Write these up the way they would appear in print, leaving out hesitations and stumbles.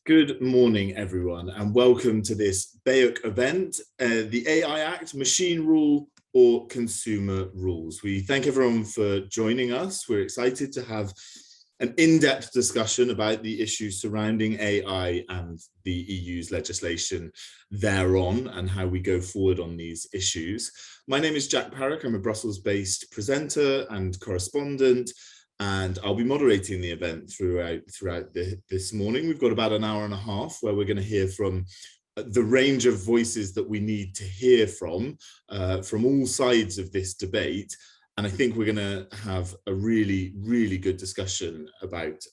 Good morning, everyone, and welcome to this BEUC event, the AI Act, Machine Rule or Consumer Rules. We thank everyone for joining us. We're excited to have an in-depth discussion about the issues surrounding AI and the EU's legislation thereon and how we go forward on these issues. My name is Jack Parrock. I'm a Brussels-based presenter and correspondent, and I'll be moderating the event throughout this morning. We've got about an hour and a half where we're going to hear from the range of voices that we need to hear from all sides of this debate. And I think we're going to have a really, really good discussion about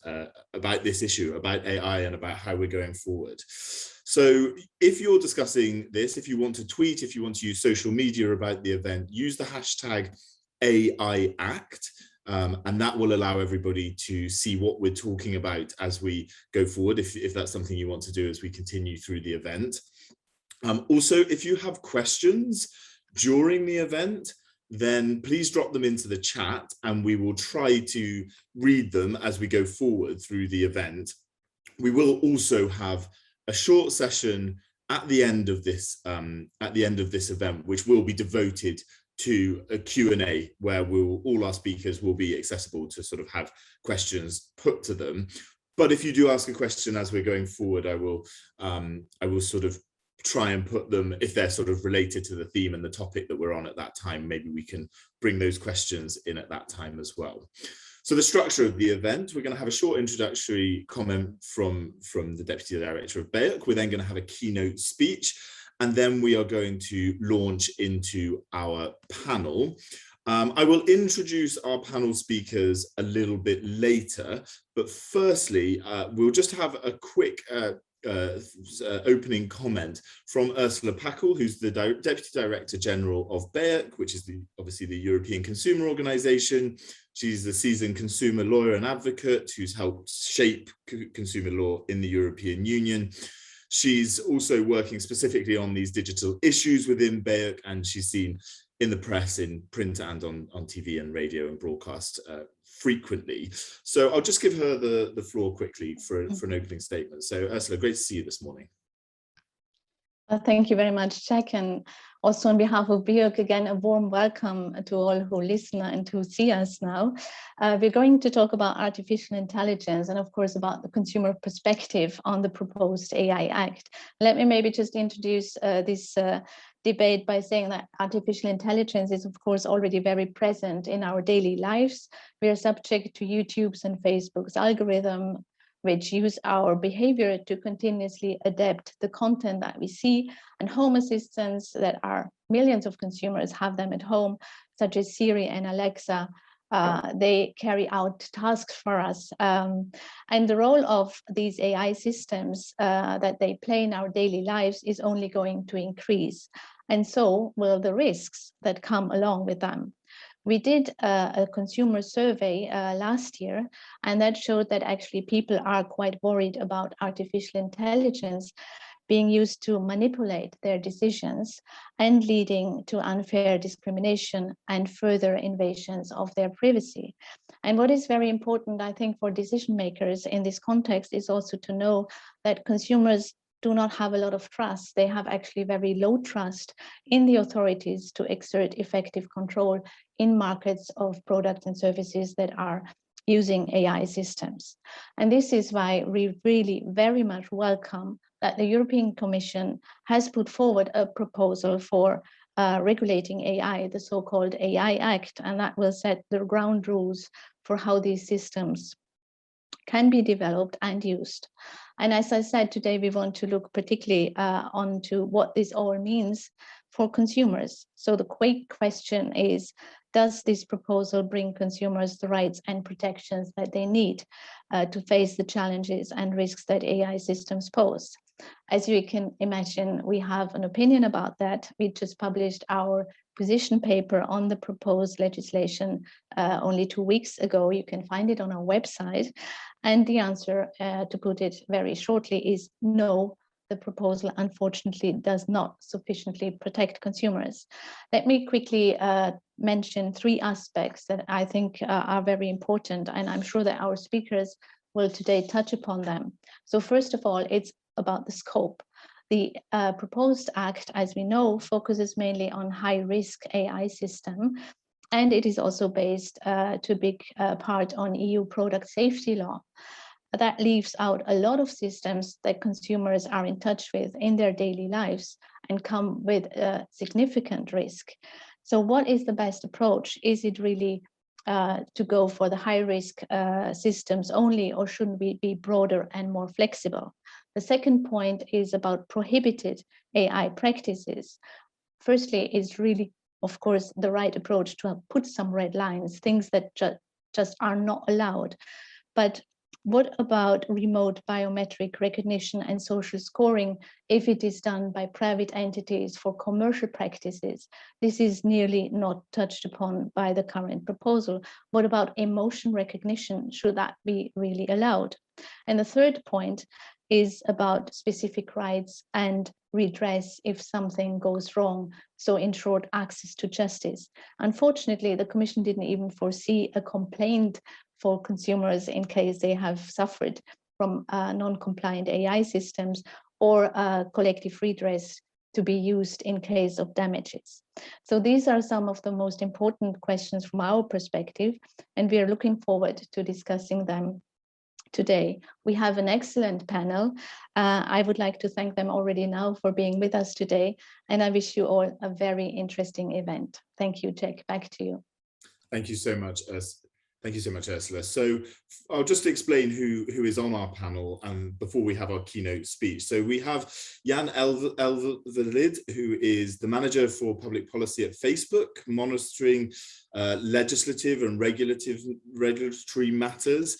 this issue, about AI and about how we're going forward. So if you're discussing this, if you want to tweet, if you want to use social media about the event, use the hashtag AIAct. And that will allow everybody to see what we're talking about as we go forward, if that's something you want to do as we continue through the event. Also, if you have questions during the event, then please drop them into the chat and we will try to read them as we go forward through the event. We will also have a short session at the end of this event, which will be devoted to a Q&A where all our speakers will be accessible to sort of have questions put to them. But if you do ask a question as we're going forward, I will sort of try and put them, if they're sort of related to the theme and the topic that we're on at that time, maybe we can bring those questions in at that time as well. So the structure of the event, we're going to have a short introductory comment from the Deputy Director of BEUC. We're then going to have a keynote speech, and then we are going to launch into our panel. I will introduce our panel speakers a little bit later, but firstly, we'll just have a quick opening comment from Ursula Packel, who's the Deputy Director General of BEUC, which is obviously the European Consumer Organization. She's a seasoned consumer lawyer and advocate who's helped shape consumer law in the European Union. She's also working specifically on these digital issues within BEUC, and she's seen in the press, in print and on TV and radio and broadcast frequently. So I'll just give her the floor quickly for an opening statement. So Ursula, great to see you this morning. Thank you very much, Jack, and also on behalf of BEUC, again, a warm welcome to all who listen and who see us now. We're going to talk about artificial intelligence and, of course, about the consumer perspective on the proposed AI Act. Let me maybe just introduce this debate by saying that artificial intelligence is, of course, already very present in our daily lives. We are subject to YouTube's and Facebook's algorithm, which use our behavior to continuously adapt the content that we see, and home assistants that are millions of consumers have them at home, such as Siri and Alexa. They carry out tasks for us. And the role of these AI systems that they play in our daily lives is only going to increase. And so will the risks that come along with them. We did a consumer survey last year, and that showed that actually people are quite worried about artificial intelligence being used to manipulate their decisions and leading to unfair discrimination and further invasions of their privacy. And what is very important, I think, for decision makers in this context is also to know that consumers do not have a lot of trust. They have actually very low trust in the authorities to exert effective control in markets of products and services that are using AI systems. And this is why we really very much welcome that the European Commission has put forward a proposal for regulating AI, the so-called AI Act, and that will set the ground rules for how these systems can be developed and used. And as I said, today we want to look particularly onto what this all means for consumers. So the quick question is, does this proposal bring consumers the rights and protections that they need to face the challenges and risks that AI systems pose? As you can imagine, we have an opinion about that. We just published our position paper on the proposed legislation only 2 weeks ago. You can find it on our website. And the answer, to put it very shortly, is no. The proposal, unfortunately, does not sufficiently protect consumers. Let me quickly mention 3 aspects that I think are very important, and I'm sure that our speakers will today touch upon them. So first of all, it's about the scope. The proposed act, as we know, focuses mainly on high-risk AI system, and it is also based to a big part on EU product safety law. That leaves out a lot of systems that consumers are in touch with in their daily lives and come with significant risk. So what is the best approach? Is it really to go for the high-risk systems only, or shouldn't we be broader and more flexible? The second point is about prohibited AI practices. Firstly, is really, of course, the right approach to put some red lines, things that just are not allowed. But what about remote biometric recognition and social scoring if it is done by private entities for commercial practices? This is nearly not touched upon by the current proposal. What about emotion recognition? Should that be really allowed? And the third point is about specific rights and redress if something goes wrong. So in short, access to justice. Unfortunately, the Commission didn't even foresee a complaint for consumers in case they have suffered from non-compliant AI systems, or collective redress to be used in case of damages. So these are some of the most important questions from our perspective, and we are looking forward to discussing them today. We have an excellent panel. I would like to thank them already now for being with us today, and I wish you all a very interesting event. Thank you, Jack. Back to you. Thank you so much, Thank you so much, Ursula. So I'll just explain who is on our panel before we have our keynote speech. So we have Jan Elverlid, who is the manager for public policy at Facebook, monitoring legislative and regulatory matters.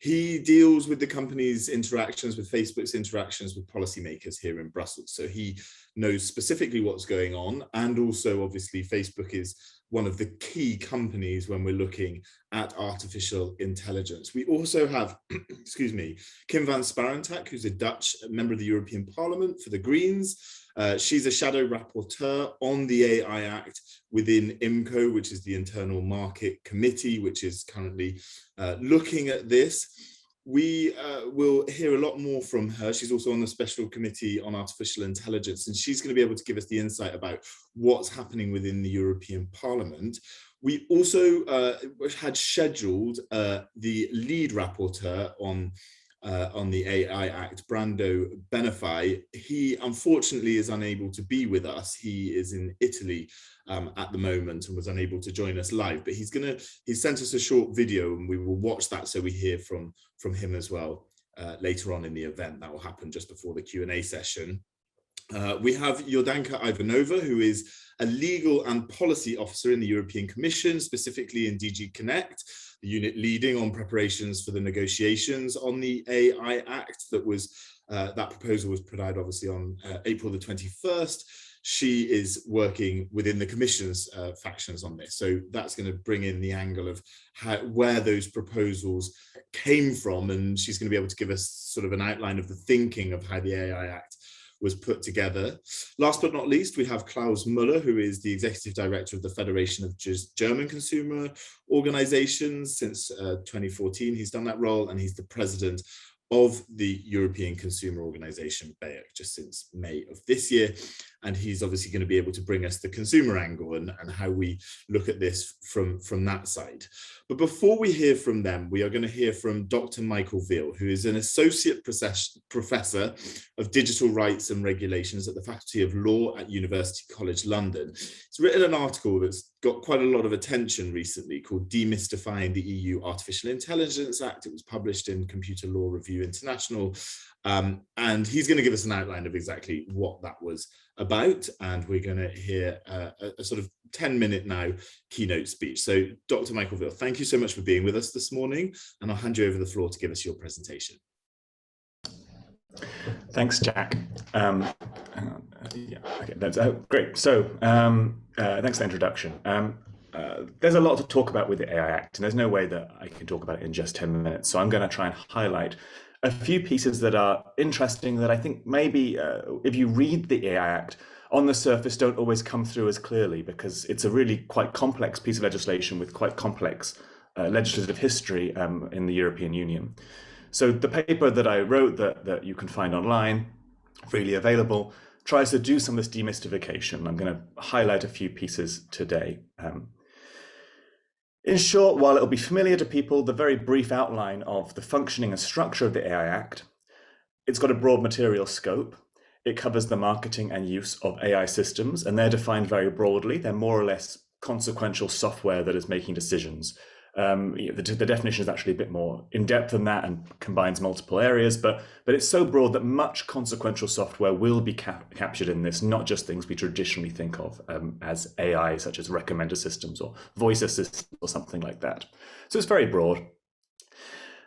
He deals with the company's interactions, with Facebook's interactions with policymakers here in Brussels. So he knows specifically what's going on. And also, obviously, Facebook is one of the key companies when we're looking at artificial intelligence. We also have, excuse me, Kim van Sparentak, who's a Dutch member of the European Parliament for the Greens. She's a shadow rapporteur on the AI Act within IMCO, which is the Internal Market Committee, which is currently looking at this. We will hear a lot more from her. She's also on the Special Committee on Artificial Intelligence, and she's going to be able to give us the insight about what's happening within the European Parliament. We also had scheduled the lead rapporteur on the AI Act, Brando Benifei. He unfortunately is unable to be with us. He is in Italy at the moment and was unable to join us live, but he sent us a short video, and we will watch that so we hear from him as well later on in the event. That will happen just before the Q&A session. We have Jordanka Ivanova, who is a legal and policy officer in the European Commission, specifically in DG Connect, the unit leading on preparations for the negotiations on the AI Act. That proposal was put out obviously on April the 21st. She is working within the Commission's factions on this. So that's going to bring in the angle of where those proposals came from, and she's going to be able to give us sort of an outline of the thinking of how the AI Act was put together. Last but not least, we have Klaus Muller, who is the Executive Director of the Federation of German Consumer Organizations. Since 2014, he's done that role, and he's the President of the European Consumer Organization, BEUC, just since May of this year. And he's obviously going to be able to bring us the consumer angle and how we look at this from that side. But before we hear from them, we are going to hear from Dr. Michael Veal, who is an Associate Professor of Digital Rights and Regulations at the Faculty of Law at University College London. He's written an article that's got quite a lot of attention recently called Demystifying the EU Artificial Intelligence Act. It was published in Computer Law Review International. And he's going to give us an outline of exactly what that was about. And we're going to hear a sort of 10-minute now keynote speech. So Dr. Michael Veal, thank you so much for being with us this morning. And I'll hand you over the floor to give us your presentation. Thanks, Jack. Yeah, okay, that's great. So thanks for the introduction. There's a lot to talk about with the AI Act, and there's no way that I can talk about it in just 10 minutes. So I'm going to try and highlight a few pieces that are interesting that I think maybe if you read the AI Act on the surface don't always come through as clearly, because it's a really quite complex piece of legislation with quite complex legislative history in the European Union. So the paper that I wrote that you can find online, freely available, tries to do some of this demystification. I'm going to highlight a few pieces today. In short, while it'll be familiar to people, the very brief outline of the functioning and structure of the AI Act, it's got a broad material scope. It covers the marketing and use of AI systems, and they're defined very broadly. They're more or less consequential software that is making decisions. The definition is actually a bit more in-depth than that and combines multiple areas, but it's so broad that much consequential software will be captured in this, not just things we traditionally think of as AI, such as recommender systems or voice assistants or something like that. So it's very broad.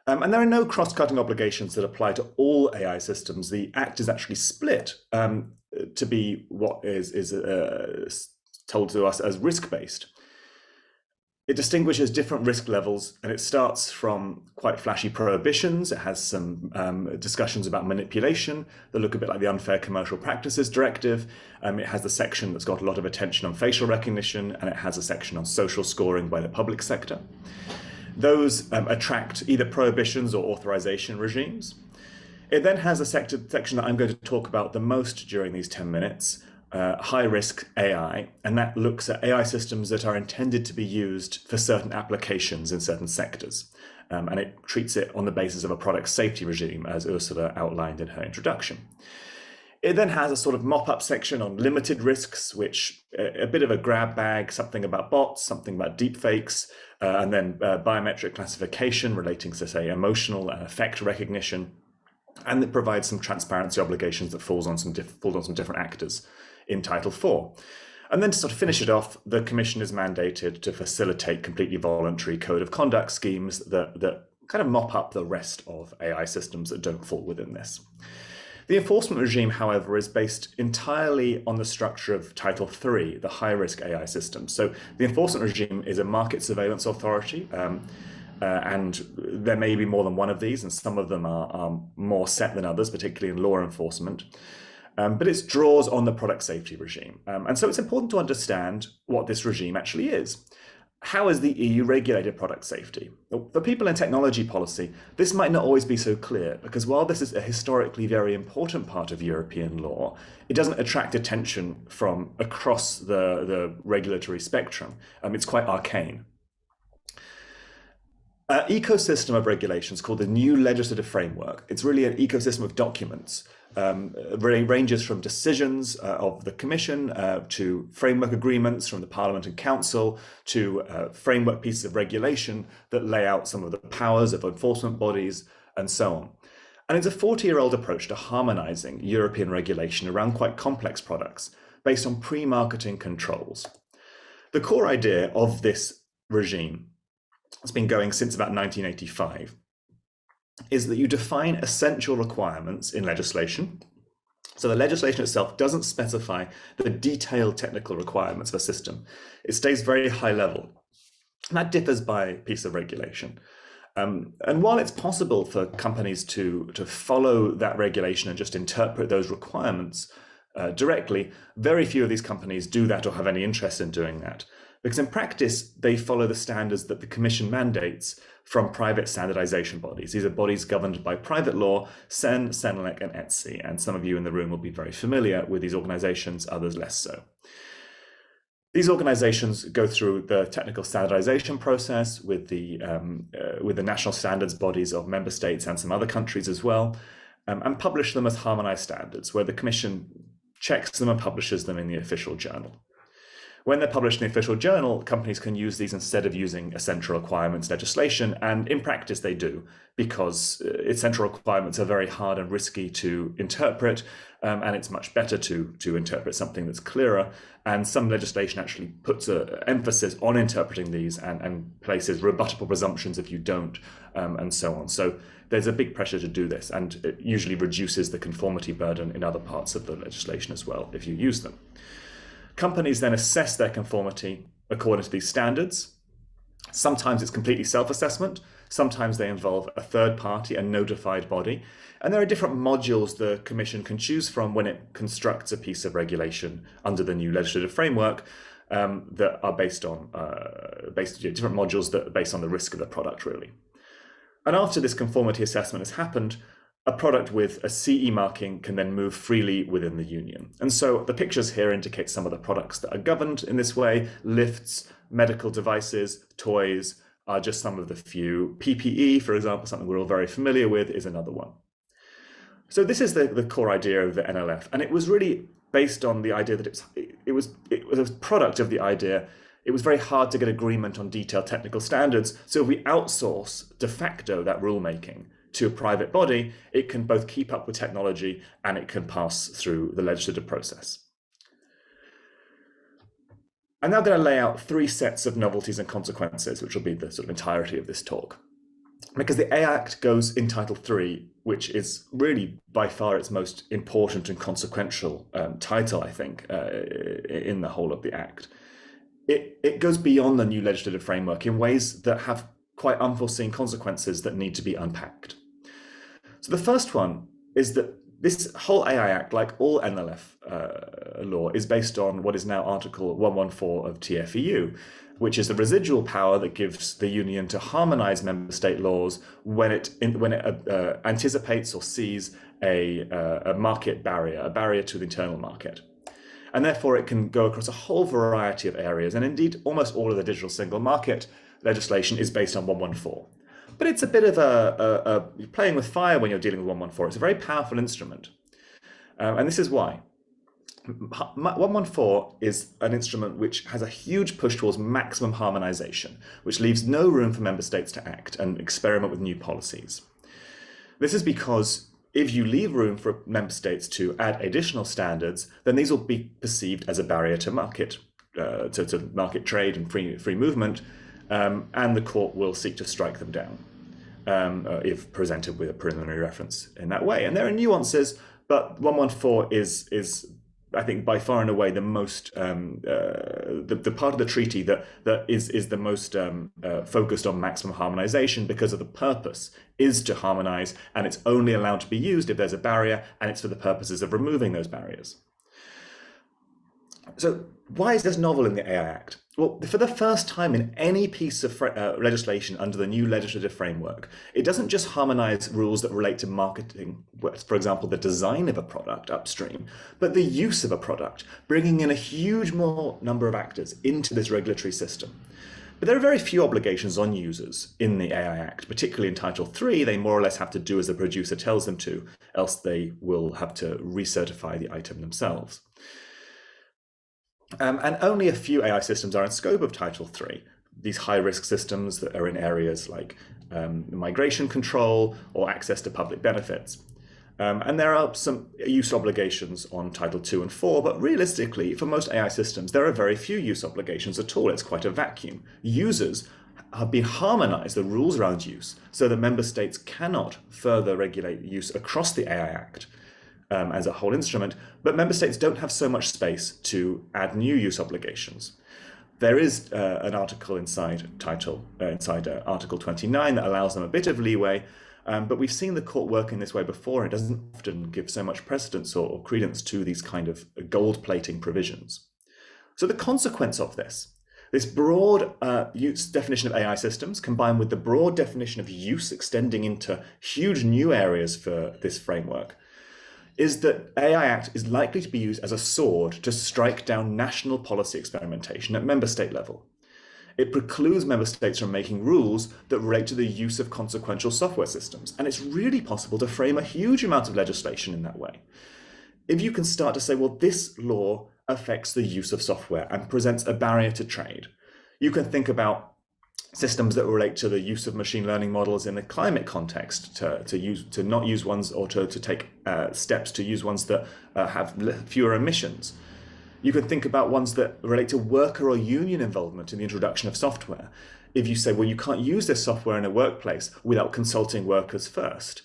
And there are no cross-cutting obligations that apply to all AI systems. The Act is actually split to be what is told to us as risk-based. It distinguishes different risk levels, and it starts from quite flashy prohibitions. It has some discussions about manipulation that look a bit like the Unfair Commercial Practices Directive. It has the section that's got a lot of attention on facial recognition, and it has a section on social scoring by the public sector. Those attract either prohibitions or authorization regimes. It then has a section that I'm going to talk about the most during these 10 minutes, high-risk AI, and that looks at AI systems that are intended to be used for certain applications in certain sectors. And it treats it on the basis of a product safety regime, as Ursula outlined in her introduction. It then has a sort of mop-up section on limited risks, which a bit of a grab bag, something about bots, something about deepfakes, and then biometric classification relating to, say, emotional and affect recognition. And it provides some transparency obligations that falls on some different actors in Title IV. And then to sort of finish it off, the Commission is mandated to facilitate completely voluntary code of conduct schemes that kind of mop up the rest of AI systems that don't fall within this. The enforcement regime, however, is based entirely on the structure of Title III, the high-risk AI system. So the enforcement regime is a market surveillance authority, and there may be more than one of these, and some of them are more set than others, particularly in law enforcement. But it draws on the product safety regime. And so it's important to understand what this regime actually is. How has the EU regulated product safety? For people in technology policy, this might not always be so clear, because while this is a historically very important part of European law, it doesn't attract attention from across the regulatory spectrum. It's quite arcane. An ecosystem of regulations called the new legislative framework. It's really an ecosystem of documents. Ranges from decisions of the Commission to framework agreements from the Parliament and Council to framework pieces of regulation that lay out some of the powers of enforcement bodies and so on. And it's a 40-year-old approach to harmonizing European regulation around quite complex products based on pre-marketing controls. The core idea of this regime has been going since about 1985. Is that you define essential requirements in legislation. So the legislation itself doesn't specify the detailed technical requirements of a system. It stays very high level. And that differs by piece of regulation. And while it's possible for companies to follow that regulation and just interpret those requirements directly, very few of these companies do that or have any interest in doing that. Because in practice, they follow the standards that the Commission mandates from private standardization bodies. These are bodies governed by private law, CEN, CENELEC, and ETSI. And some of you in the room will be very familiar with these organizations, others less so. These organizations go through the technical standardization process with the national standards bodies of member states and some other countries as well, and publish them as harmonized standards, where the Commission checks them and publishes them in the official journal. When they're published in the official journal, companies can use these instead of using essential requirements legislation, and in practice they do, because essential requirements are very hard and risky to interpret, and it's much better to interpret something that's clearer, and some legislation actually puts an emphasis on interpreting these and places rebuttable presumptions if you don't, and so on. So there's a big pressure to do this, and it usually reduces the conformity burden in other parts of the legislation as well if you use them. Companies then assess their conformity according to these standards. Sometimes it's completely self-assessment. Sometimes they involve a third party, a notified body. And there are different modules the Commission can choose from when it constructs a piece of regulation under the new legislative framework that are based on different modules that are based on the risk of the product, really. And after this conformity assessment has happened, a product with a CE marking can then move freely within the union. And so the pictures here indicate some of the products that are governed in this way. Lifts, medical devices, toys are just some of the few. PPE, for example, something we're all very familiar with, is another one. So this is the core idea of the NLF, and it was really based on the idea that it was a product of the idea. It was very hard to get agreement on detailed technical standards. So if we outsource de facto that rulemaking to a private body, it can both keep up with technology and it can pass through the legislative process. I'm now going to lay out 3 sets of novelties and consequences, which will be the sort of entirety of this talk. Because the AI Act goes in Title 3, which is really by far its most important and consequential title, I think, in the whole of the Act. It goes beyond the new legislative framework in ways that have quite unforeseen consequences that need to be unpacked. So the first one is that this whole AI Act, like all NLF law, is based on what is now Article 114 of TFEU, which is the residual power that gives the union to harmonize member state laws when it anticipates or sees a market barrier, a barrier to the internal market. And therefore it can go across a whole variety of areas. And indeed, almost all of the digital single market legislation is based on 114. But it's a bit of you're playing with fire when you're dealing with 114. It's a very powerful instrument. And this is why. 114 is an instrument which has a huge push towards maximum harmonization, which leaves no room for member states to act and experiment with new policies. This is because if you leave room for member states to add additional standards, then these will be perceived as a barrier to market trade and free movement, and the court will seek to strike them down if presented with a preliminary reference in that way. And there are nuances, but 114 is I think by far and away the most the part of the treaty that is the most focused on maximum harmonization, because of the purpose is to harmonize, and it's only allowed to be used if there's a barrier, and it's for the purposes of removing those barriers. So why is this novel in the AI Act? Well, for the first time in any piece of legislation under the new legislative framework, it doesn't just harmonize rules that relate to marketing, for example, the design of a product upstream, but the use of a product, bringing in a huge more number of actors into this regulatory system. But there are very few obligations on users in the AI Act, particularly in Title 3. They more or less have to do as the producer tells them to, else they will have to recertify the item themselves. And only a few AI systems are in scope of Title 3. These high-risk systems that are in areas like migration control or access to public benefits. And there are some use obligations on Title 2 and 4, but realistically, for most AI systems, there are very few use obligations at all. It's quite a vacuum. Users have been harmonized, the rules around use, so that member states cannot further regulate use across the AI Act as a whole instrument, but member states don't have so much space to add new use obligations. There is an article inside Article 29 that allows them a bit of leeway, but we've seen the court work in this way before. It doesn't often give so much precedence or credence to these kind of gold plating provisions. So the consequence of this broad use definition of AI systems, combined with the broad definition of use extending into huge new areas for this framework, is that AI Act is likely to be used as a sword to strike down national policy experimentation at member state level. It precludes member states from making rules that relate to the use of consequential software systems. And it's really possible to frame a huge amount of legislation in that way. If you can start to say, well, this law affects the use of software and presents a barrier to trade, you can think about systems that relate to the use of machine learning models in the climate context, to not use ones, or to take steps to use ones that have fewer emissions. You can think about ones that relate to worker or union involvement in the introduction of software. If you say, well, you can't use this software in a workplace without consulting workers first,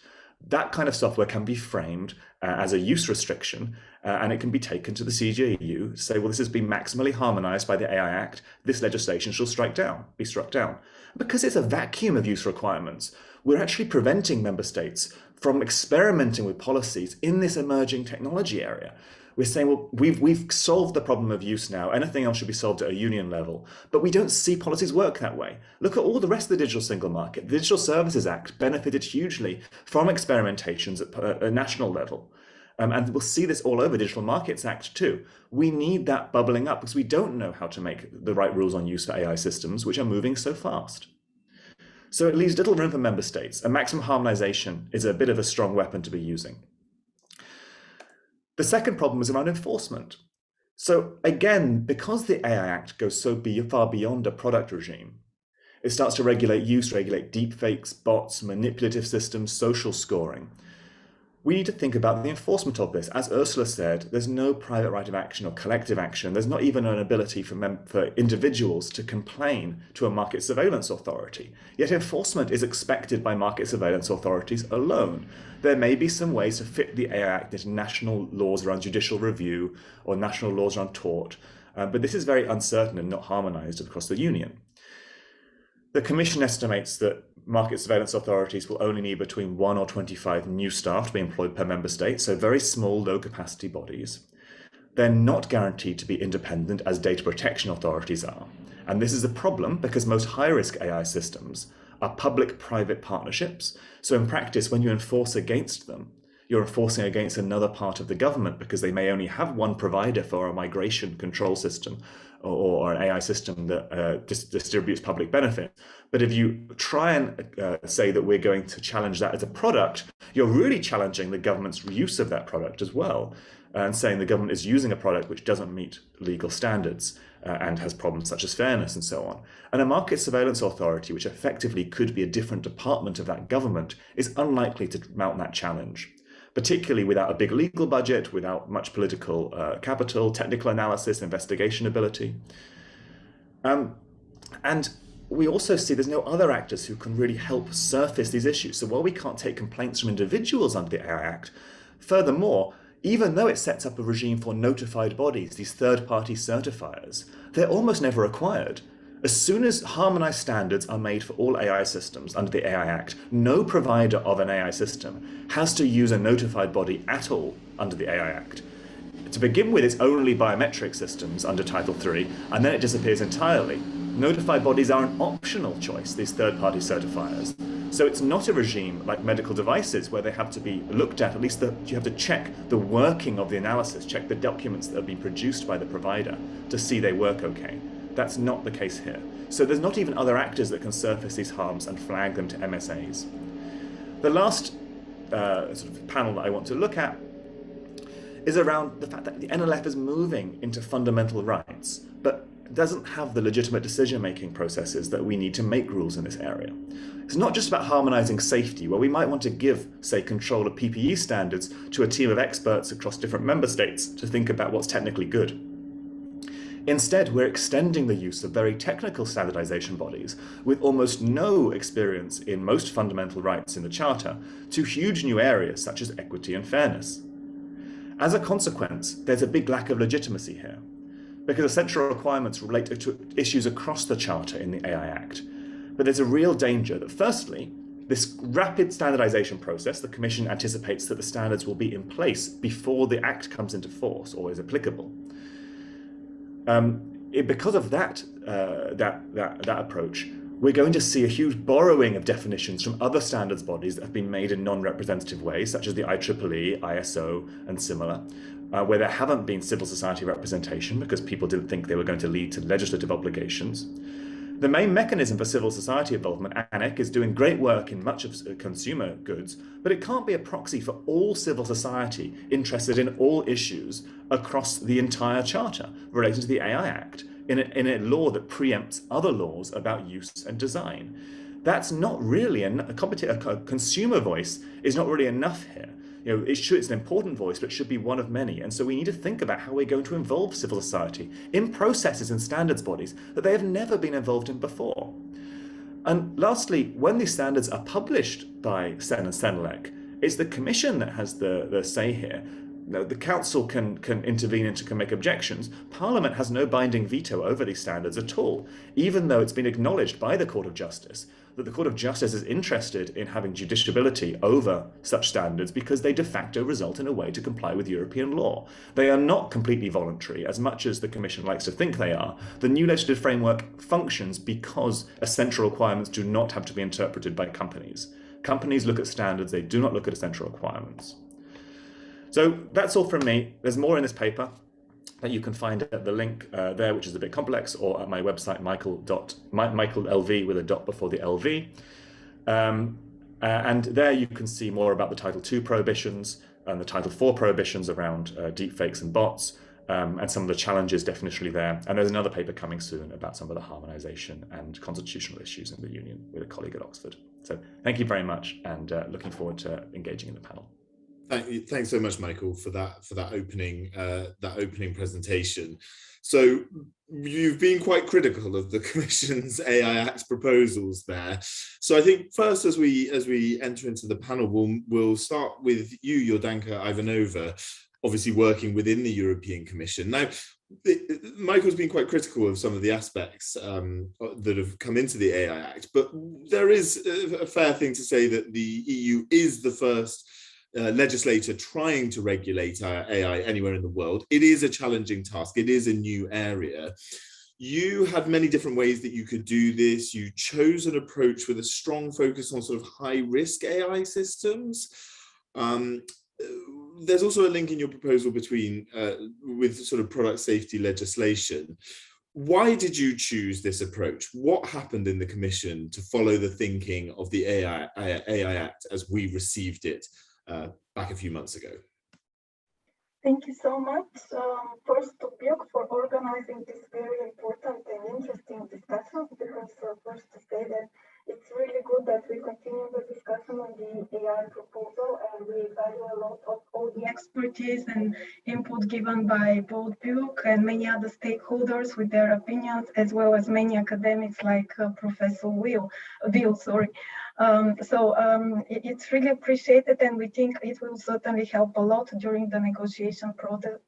that kind of software can be framed as a use restriction, and it can be taken to the CJEU to say, well, this has been maximally harmonized by the AI Act. This legislation shall be struck down. Because it's a vacuum of use requirements, we're actually preventing member states from experimenting with policies in this emerging technology area, we're saying, well, we've solved the problem of use now. Anything else should be solved at a union level. But we don't see policies work that way. Look at all the rest of the digital single market. The Digital Services Act benefited hugely from experimentations at a national level. And we'll see this all over Digital Markets Act too. We need that bubbling up because we don't know how to make the right rules on use for AI systems, which are moving so fast. So it leaves little room for member states, and maximum harmonization is a bit of a strong weapon to be using. The second problem is around enforcement. So again, because the AI Act goes so far beyond a product regime, it starts to regulate use, regulate deepfakes, bots, manipulative systems, social scoring. We need to think about the enforcement of this. As Ursula said, there's no private right of action or collective action. There's not even an ability for individuals to complain to a market surveillance authority. Yet enforcement is expected by market surveillance authorities alone. There may be some ways to fit the AI Act into national laws around judicial review or national laws around tort, but this is very uncertain and not harmonized across the Union. The Commission estimates that market surveillance authorities will only need between 1 or 25 new staff to be employed per member state, so very small, low-capacity bodies. They're not guaranteed to be independent as data protection authorities are. And this is a problem because most high-risk AI systems are public-private partnerships. So in practice, when you enforce against them, you're enforcing against another part of the government because they may only have one provider for a migration control system or an AI system that distributes public benefit. But if you try and say that we're going to challenge that as a product, you're really challenging the government's use of that product as well, and saying the government is using a product which doesn't meet legal standards and has problems such as fairness and so on. And a market surveillance authority, which effectively could be a different department of that government, is unlikely to mount that challenge, particularly without a big legal budget, without much political capital, technical analysis, investigation ability. And we also see there's no other actors who can really help surface these issues. So while we can't take complaints from individuals under the AI Act, furthermore, even though it sets up a regime for notified bodies, these third-party certifiers, they're almost never required. As soon as harmonized standards are made for all AI systems under the AI Act, no provider of an AI system has to use a notified body at all under the AI Act. To begin with, it's only biometric systems under Title III, and then it disappears entirely. Notified bodies are an optional choice, these third-party certifiers. So it's not a regime like medical devices where they have to be looked at least you have to check the working of the analysis, check the documents that have been produced by the provider to see they work okay. That's not the case here. So there's not even other actors that can surface these harms and flag them to MSAs. The last sort of panel that I want to look at is around the fact that the NLF is moving into fundamental rights, but doesn't have the legitimate decision-making processes that we need to make rules in this area. It's not just about harmonizing safety, where we might want to give, say, control of PPE standards to a team of experts across different member states to think about what's technically good. Instead, we're extending the use of very technical standardization bodies with almost no experience in most fundamental rights in the Charter to huge new areas such as equity and fairness. As a consequence, there's a big lack of legitimacy here, because essential requirements relate to issues across the Charter in the AI Act. But there's a real danger that, firstly, this rapid standardization process, the Commission anticipates that the standards will be in place before the Act comes into force or is applicable. Because of that approach, we're going to see a huge borrowing of definitions from other standards bodies that have been made in non-representative ways, such as the IEEE, ISO, and similar, where there haven't been civil society representation because people didn't think they were going to lead to legislative obligations. The main mechanism for civil society involvement, ANEC, is doing great work in much of consumer goods, but it can't be a proxy for all civil society interested in all issues across the entire Charter relating to the AI Act in a law that preempts other laws about use and design. That's not really a consumer voice is not really enough here. You know, it's an important voice, but it should be one of many. And so we need to think about how we're going to involve civil society in processes and standards bodies that they have never been involved in before. And lastly, when these standards are published by CEN and CENELEC, it's the Commission that has the say here. The Council can intervene and can make objections. Parliament has no binding veto over these standards at all, even though it's been acknowledged by the Court of Justice that the Court of Justice is interested in having justiciability over such standards because they de facto result in a way to comply with European law. They are not completely voluntary, as much as the Commission likes to think they are. The new legislative framework functions because essential requirements do not have to be interpreted by companies. Companies look at standards, they do not look at essential requirements. So that's all from me. There's more in this paper that you can find at the link there, which is a bit complex, or at my website, Michael LV with a dot before the LV. And there you can see more about the Title II prohibitions and the Title IV prohibitions around deepfakes and bots, and some of the challenges definitionally there. And there's another paper coming soon about some of the harmonization and constitutional issues in the Union with a colleague at Oxford. So thank you very much, and looking forward to engaging in the panel. Thanks so much, Michael, for that opening presentation. So you've been quite critical of the Commission's AI Act proposals there. So I think first, as we enter into the panel, we'll start with you, Jordanka Ivanova, obviously working within the European Commission. Now, Michael's been quite critical of some of the aspects that have come into the AI Act, but there is a fair thing to say that the EU is the first legislator trying to regulate AI anywhere in the world. It is a challenging task. It is a new area. You had many different ways that you could do this. You chose an approach with a strong focus on sort of high-risk AI systems. There's also a link in your proposal between with sort of product safety legislation. Why did you choose this approach? What happened in the Commission to follow the thinking of the AI Act as we received it back a few months ago? Thank you so much. First to BEUC for organizing this very important and interesting discussion, because first to say that it's really good that we continue the discussion on the AI proposal, and we value a lot of all the expertise and input given by both BEUC and many other stakeholders with their opinions, as well as many academics like Professor Will. It's really appreciated, and we think it will certainly help a lot during the negotiation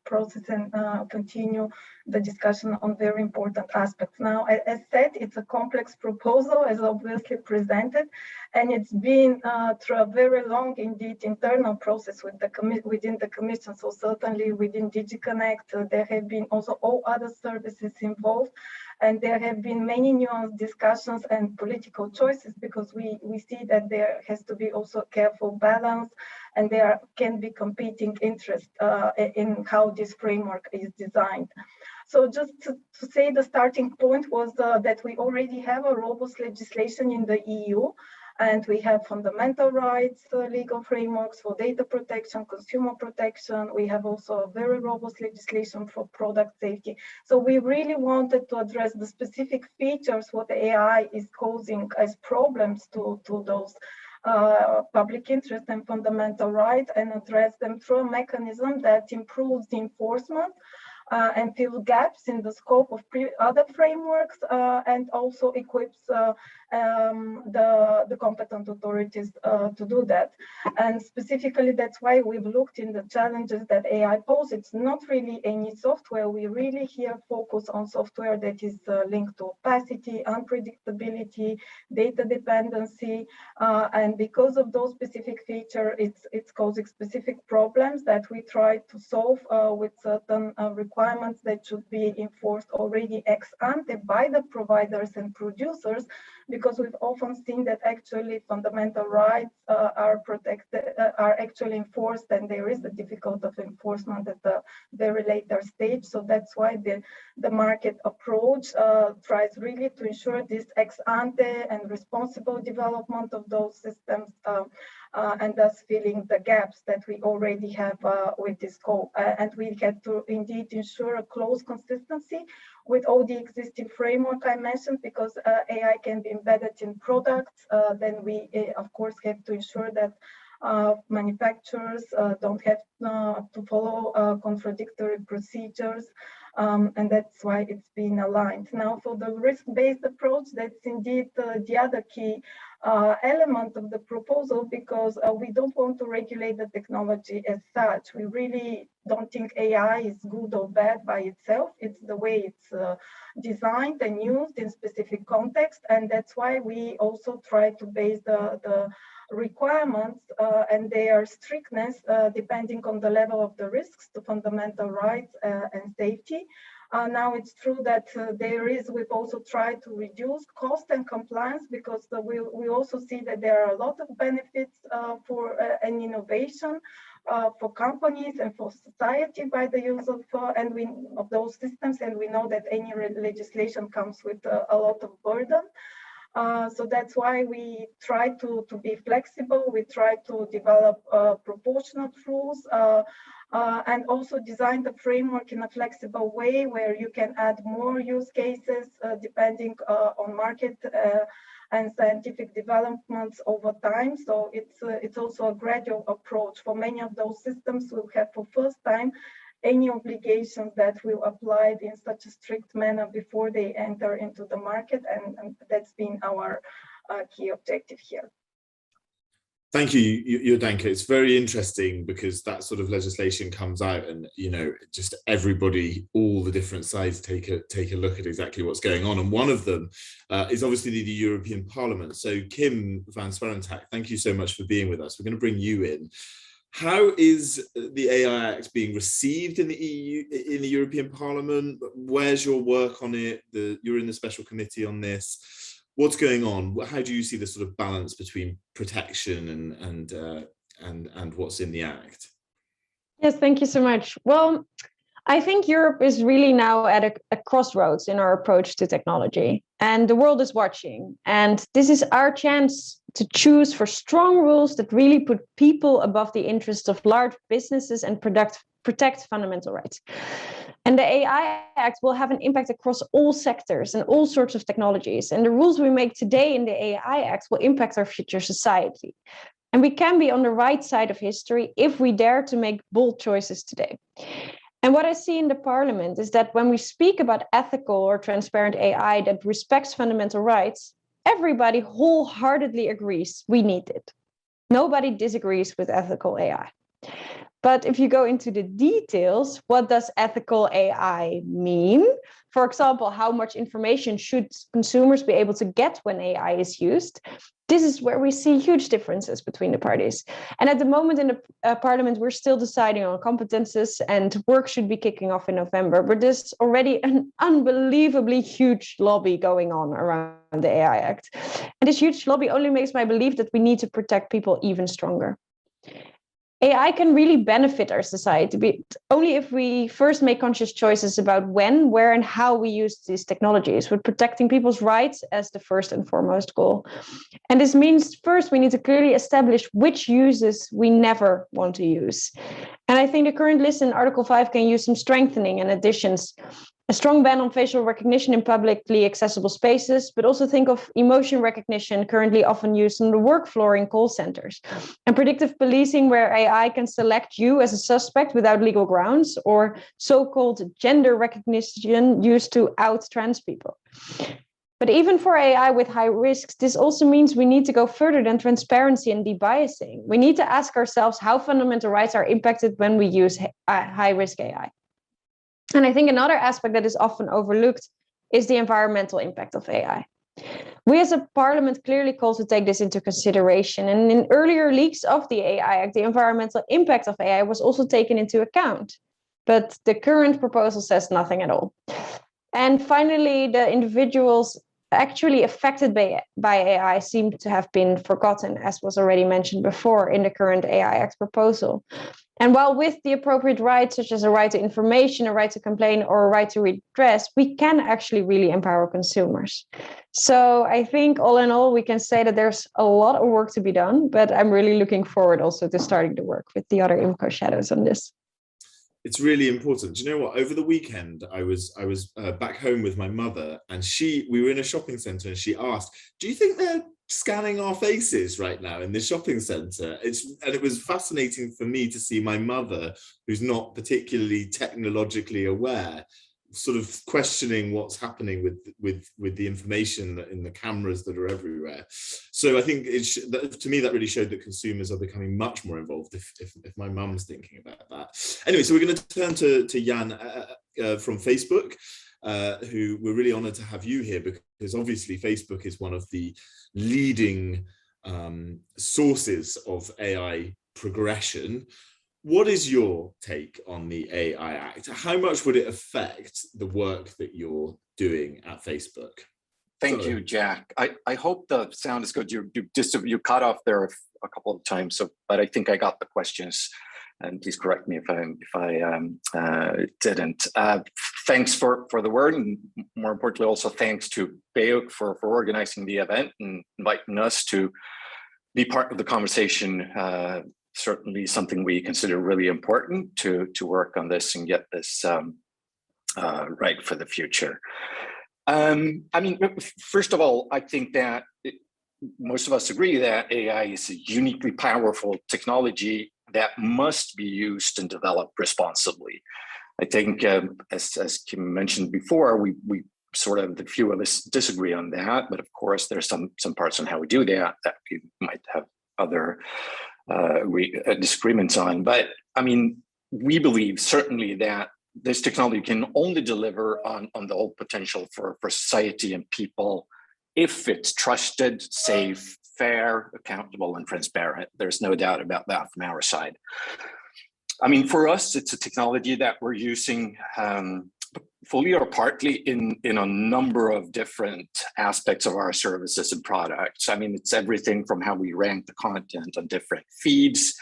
process and continue the discussion on very important aspects. Now, as said, it's a complex proposal, as obviously presented, and it's been through a very long, indeed, internal process within the Commission. So certainly within DigiConnect, there have been also all other services involved, and there have been many nuanced discussions and political choices, because we see that there has to be also a careful balance, and there can be competing interests in how this framework is designed. So just to say, the starting point was that we already have a robust legislation in the EU, and we have fundamental rights, legal frameworks for data protection, consumer protection. We have also a very robust legislation for product safety. So we really wanted to address the specific features what AI is causing as problems to those public interest and fundamental rights, and address them through a mechanism that improves the enforcement and fills gaps in the scope of other frameworks, and also equips the competent authorities to do that. And specifically, that's why we've looked in the challenges that AI poses. It's not really any software. We really here focus on software that is linked to opacity, unpredictability, data dependency, and because of those specific features, it's causing specific problems that we try to solve with certain requirements that should be enforced already ex ante by the providers and producers, because we've often seen that actually fundamental rights are protected, are actually enforced, and there is a difficulty of enforcement at the very later stage. So that's why the market approach tries really to ensure this ex ante and responsible development of those systems, and thus filling the gaps that we already have with this scope. And we had to indeed ensure a close consistency with all the existing framework I mentioned, because AI can be embedded in products. Then we, of course, have to ensure that manufacturers don't have to follow contradictory procedures. and that's why it's been aligned. Now, for the risk-based approach, that's indeed the other key element of the proposal, because we don't want to regulate the technology as such. We really don't think AI is good or bad by itself. It's the way it's designed and used in specific context, and that's why we also try to base the requirements and their strictness depending on the level of the risks to fundamental rights and safety. Now it's true that we've also tried to reduce cost and compliance, because we also see that there are a lot of benefits for an innovation for companies and for society by the use of those systems, and we know that any legislation comes with a lot of burden. So that's why we try to be flexible. We try to develop proportionate rules and also design the framework in a flexible way where you can add more use cases depending on market and scientific developments over time. So it's also a gradual approach. For many of those systems, we'll have for first time any obligations that will apply in such a strict manner before they enter into the market, and that's been our key objective here. Thank you, Jordanka. It's very interesting because that sort of legislation comes out, and just everybody, all the different sides take a look at exactly what's going on. And one of them is obviously the European Parliament. So Kim van Swarentak, thank you so much for being with us. We're going to bring you in. How is the AI Act being received in the EU, in the European Parliament? Where's your work on it? You're in the special committee on this. What's going on? How do you see the sort of balance between protection and what's in the Act? Yes, thank you so much. Well, I think Europe is really now at a crossroads in our approach to technology, and the world is watching. And this is our chance to choose for strong rules that really put people above the interests of large businesses and protect fundamental rights. And the AI Act will have an impact across all sectors and all sorts of technologies. And the rules we make today in the AI Act will impact our future society. And we can be on the right side of history if we dare to make bold choices today. And what I see in the Parliament is that when we speak about ethical or transparent AI that respects fundamental rights, everybody wholeheartedly agrees we need it. Nobody disagrees with ethical AI. But if you go into the details, what does ethical AI mean? For example, how much information should consumers be able to get when AI is used? This is where we see huge differences between the parties. And at the moment in the Parliament, we're still deciding on competences, and work should be kicking off in November. But there's already an unbelievably huge lobby going on around the AI Act. And this huge lobby only makes my belief that we need to protect people even stronger. AI can really benefit our society, but only if we first make conscious choices about when, where, and how we use these technologies, with protecting people's rights as the first and foremost goal. And this means first we need to clearly establish which uses we never want to use. And I think the current list in Article 5 can use some strengthening and additions. A strong ban on facial recognition in publicly accessible spaces, but also think of emotion recognition currently often used on the work floor in call centers, and predictive policing where AI can select you as a suspect without legal grounds, or so-called gender recognition used to out trans people. But even for AI with high risks, this also means we need to go further than transparency and debiasing. We need to ask ourselves how fundamental rights are impacted when we use high-risk AI. And I think another aspect that is often overlooked is the environmental impact of AI. We as a Parliament clearly call to take this into consideration. And in earlier leaks of the AI Act, the environmental impact of AI was also taken into account. But the current proposal says nothing at all. And finally, the individuals actually affected by AI seem to have been forgotten, as was already mentioned before in the current AI Act proposal. And while with the appropriate rights, such as a right to information, a right to complain, or a right to redress, we can actually really empower consumers. So I think all in all, we can say that there's a lot of work to be done, but I'm really looking forward also to starting to work with the other IMCO shadows on this. It's really important. Do you know what? Over the weekend, I was back home with my mother, and we were in a shopping centre, and she asked, "Do you think they're scanning our faces right now in the shopping centre?" And it was fascinating for me to see my mother, who's not particularly technologically aware, sort of questioning what's happening with the information in the cameras that are everywhere. So I think to me that really showed that consumers are becoming much more involved. If my mum's thinking about that. Anyway, so we're going to turn to Jan from Facebook, who we're really honoured to have you here, because obviously Facebook is one of the leading sources of AI progression. What is your take on the AI Act? How much would it affect the work that you're doing at Facebook? Thank you, Jack. I hope the sound is good. You cut off there a couple of times, but I think I got the questions. And please correct me if I didn't. Thanks for the word, and more importantly, also thanks to BEUC for organizing the event and inviting us to be part of the conversation. Certainly something we consider really important to work on this and get this right for the future. I mean, first of all, I think that most of us agree that AI is a uniquely powerful technology that must be used and developed responsibly. I think, as Kim mentioned before, we sort of, the few of us disagree on that, but of course there's some parts on how we do that we might have other disagreements on. But I mean, we believe certainly that this technology can only deliver on the whole potential for society and people if it's trusted, safe, fair, accountable, and transparent. There's no doubt about that from our side. I mean, for us, it's a technology that we're using fully or partly in a number of different aspects of our services and products. I mean, it's everything from how we rank the content on different feeds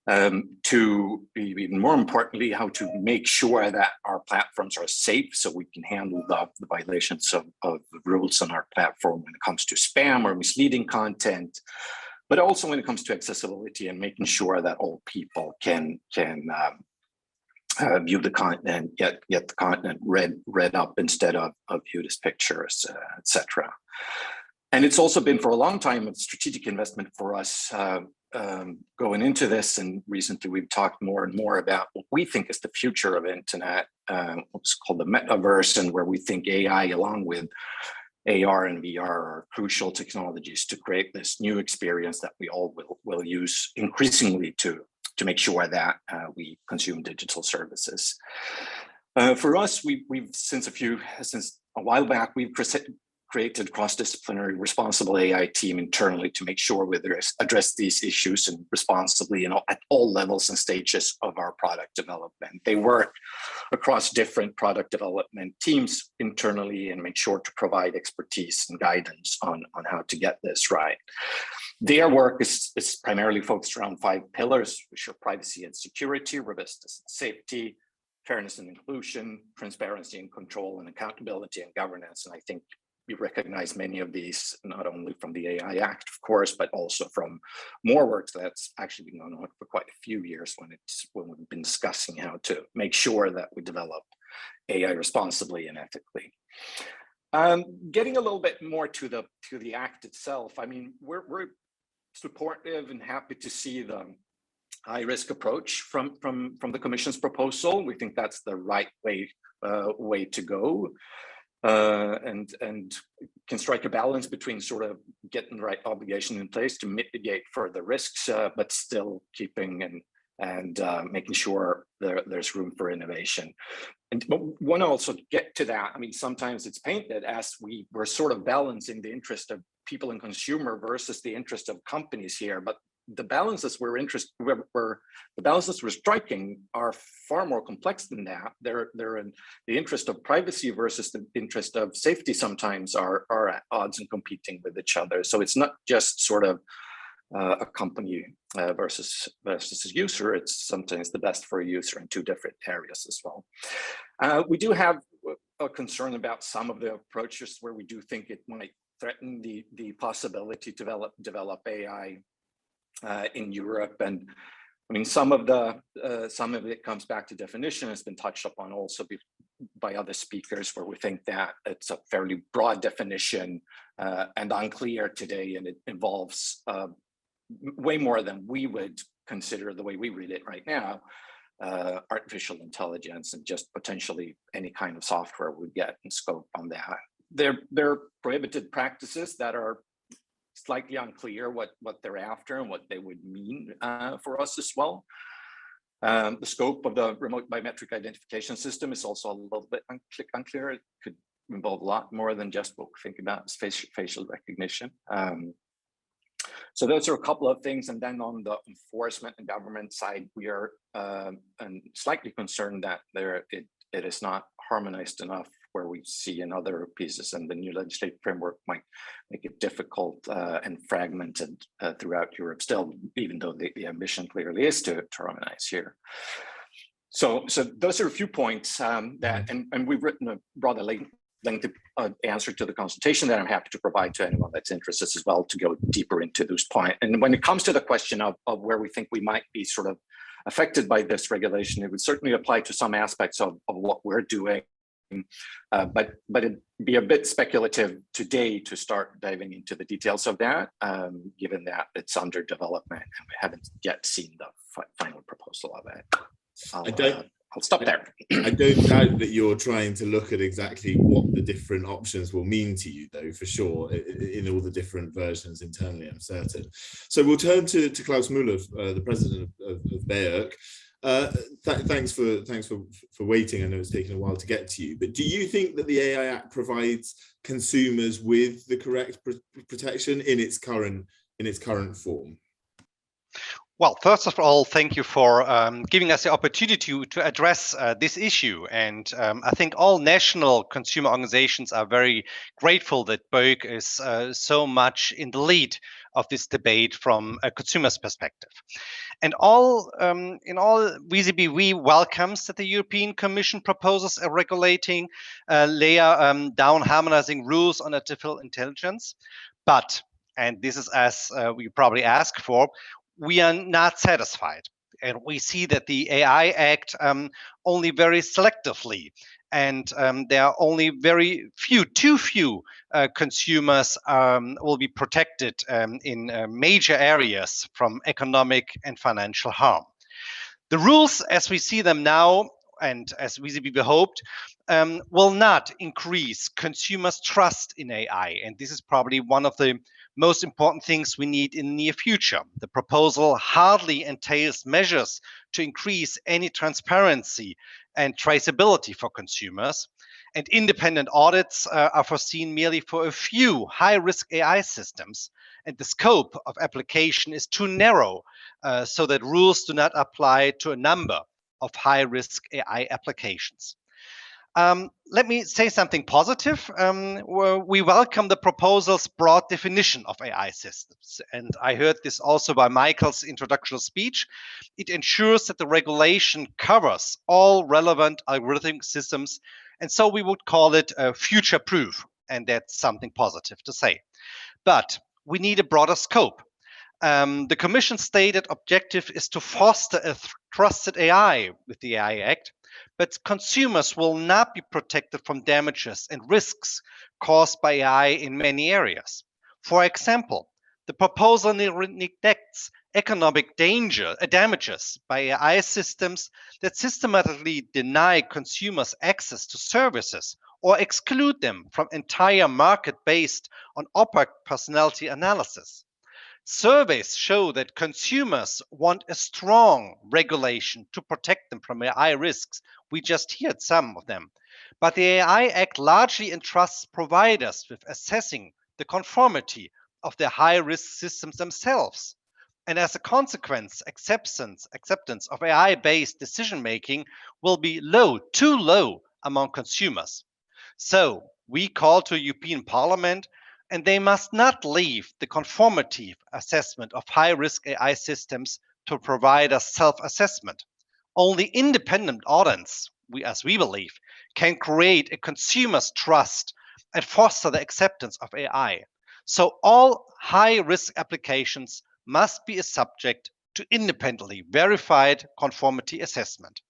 to, even more importantly, how to make sure that our platforms are safe so we can handle the violations of the rules on our platform when it comes to spam or misleading content, but also when it comes to accessibility and making sure that all people can view the content, get the content read up instead of viewed as pictures, etc. And it's also been for a long time a strategic investment for us going into this. And recently we've talked more and more about what we think is the future of internet, what's called the metaverse, and where we think AI along with AR and VR are crucial technologies to create this new experience that we all will use increasingly to make sure that we consume digital services. For us, we've since a while back, we've created cross-disciplinary responsible AI team internally to make sure we address these issues and responsibly at all levels and stages of our product development. They work across different product development teams internally and make sure to provide expertise and guidance on how to get this right. Their work is primarily focused around 5 pillars, which are privacy and security, robustness and safety, fairness and inclusion, transparency and control, and accountability and governance. And I think we recognize many of these, not only from the AI Act, of course, but also from more work that's actually been going on for quite a few years when we've been discussing how to make sure that we develop AI responsibly and ethically. Getting a little bit more to the Act itself, I mean, we're supportive and happy to see the high-risk approach from the Commission's proposal. We think that's the right way to go. And can strike a balance between sort of getting the right obligation in place to mitigate further risks, but still keeping and making sure there's room for innovation. And want to also get to that. I mean, sometimes it's painted as we're sort of balancing the interest of people and consumer versus the interest of companies here, but the balances we're striking are far more complex than that. They're in the interest of privacy versus the interest of safety sometimes are at odds and competing with each other. So it's not just sort of a company versus a user. It's sometimes the best for a user in 2 different areas as well. We do have a concern about some of the approaches where we do think it might threaten the possibility to develop AI in Europe. And I mean, some of it comes back to definition, has been touched upon also by other speakers, where we think that it's a fairly broad definition and unclear today, and it involves way more than we would consider the way we read it right now. artificial intelligence and just potentially any kind of software would get in scope on that. There are prohibited practices that are slightly unclear what they're after and what they would mean for us as well. The scope of the remote biometric identification system is also a little bit unclear. It could involve a lot more than just what we think about as facial recognition. So those are a couple of things. And then on the enforcement and government side, we are slightly concerned that it is not harmonized enough, where we see in other pieces, and the new legislative framework might make it difficult and fragmented throughout Europe still, even though the ambition clearly is to harmonize here. So those are a few points that, and we've written a rather lengthy answer to the consultation that I'm happy to provide to anyone that's interested as well to go deeper into those points. And when it comes to the question of where we think we might be sort of affected by this regulation, it would certainly apply to some aspects of what we're doing. But it'd be a bit speculative today to start diving into the details of that, given that it's under development and we haven't yet seen the final proposal of it. I'll stop there. I don't doubt that you're trying to look at exactly what the different options will mean to you, though, for sure, in all the different versions internally, I'm certain. So we'll turn to Klaus Muller, the president of BEUC. Thanks for waiting. I know it's taken a while to get to you, but do you think that the AI Act provides consumers with the correct protection in its current form? Well, first of all, thank you for giving us the opportunity to address this issue. And I think all national consumer organizations are very grateful that BEUC is so much in the lead of this debate from a consumer's perspective. And in all, VZBW welcomes that the European Commission proposes a regulating layer down harmonizing rules on artificial intelligence. But, and this is as we probably ask for, we are not satisfied. And we see that the AI Act only very selectively, and there are only too few consumers will be protected in major areas from economic and financial harm. The rules as we see them now, and as VZBW hoped, will not increase consumers' trust in AI. And this is probably one of the most important things we need in the near future. The proposal hardly entails measures to increase any transparency and traceability for consumers. And independent audits are foreseen merely for a few high-risk AI systems. And the scope of application is too narrow so that rules do not apply to a number of high-risk AI applications. Let me say something positive. We welcome the proposal's broad definition of AI systems. And I heard this also by Michael's introductory speech. It ensures that the regulation covers all relevant algorithmic systems. And so we would call it future-proof. And that's something positive to say. But we need a broader scope. The Commission's stated objective is to foster a trusted AI with the AI Act. But consumers will not be protected from damages and risks caused by AI in many areas. For example, the proposal neglects economic damages by AI systems that systematically deny consumers access to services or exclude them from entire market based on opaque personality analysis. Surveys show that consumers want a strong regulation to protect them from AI risks. We just heard some of them. But the AI Act largely entrusts providers with assessing the conformity of their high-risk systems themselves. And as a consequence, acceptance of AI-based decision-making will be too low among consumers. So we call to European Parliament, and they must not leave the conformity assessment of high-risk AI systems to provider self-assessment. Only independent audits, as we believe, can create a consumer's trust and foster the acceptance of AI. So all high-risk applications must be subject to independently verified conformity assessment.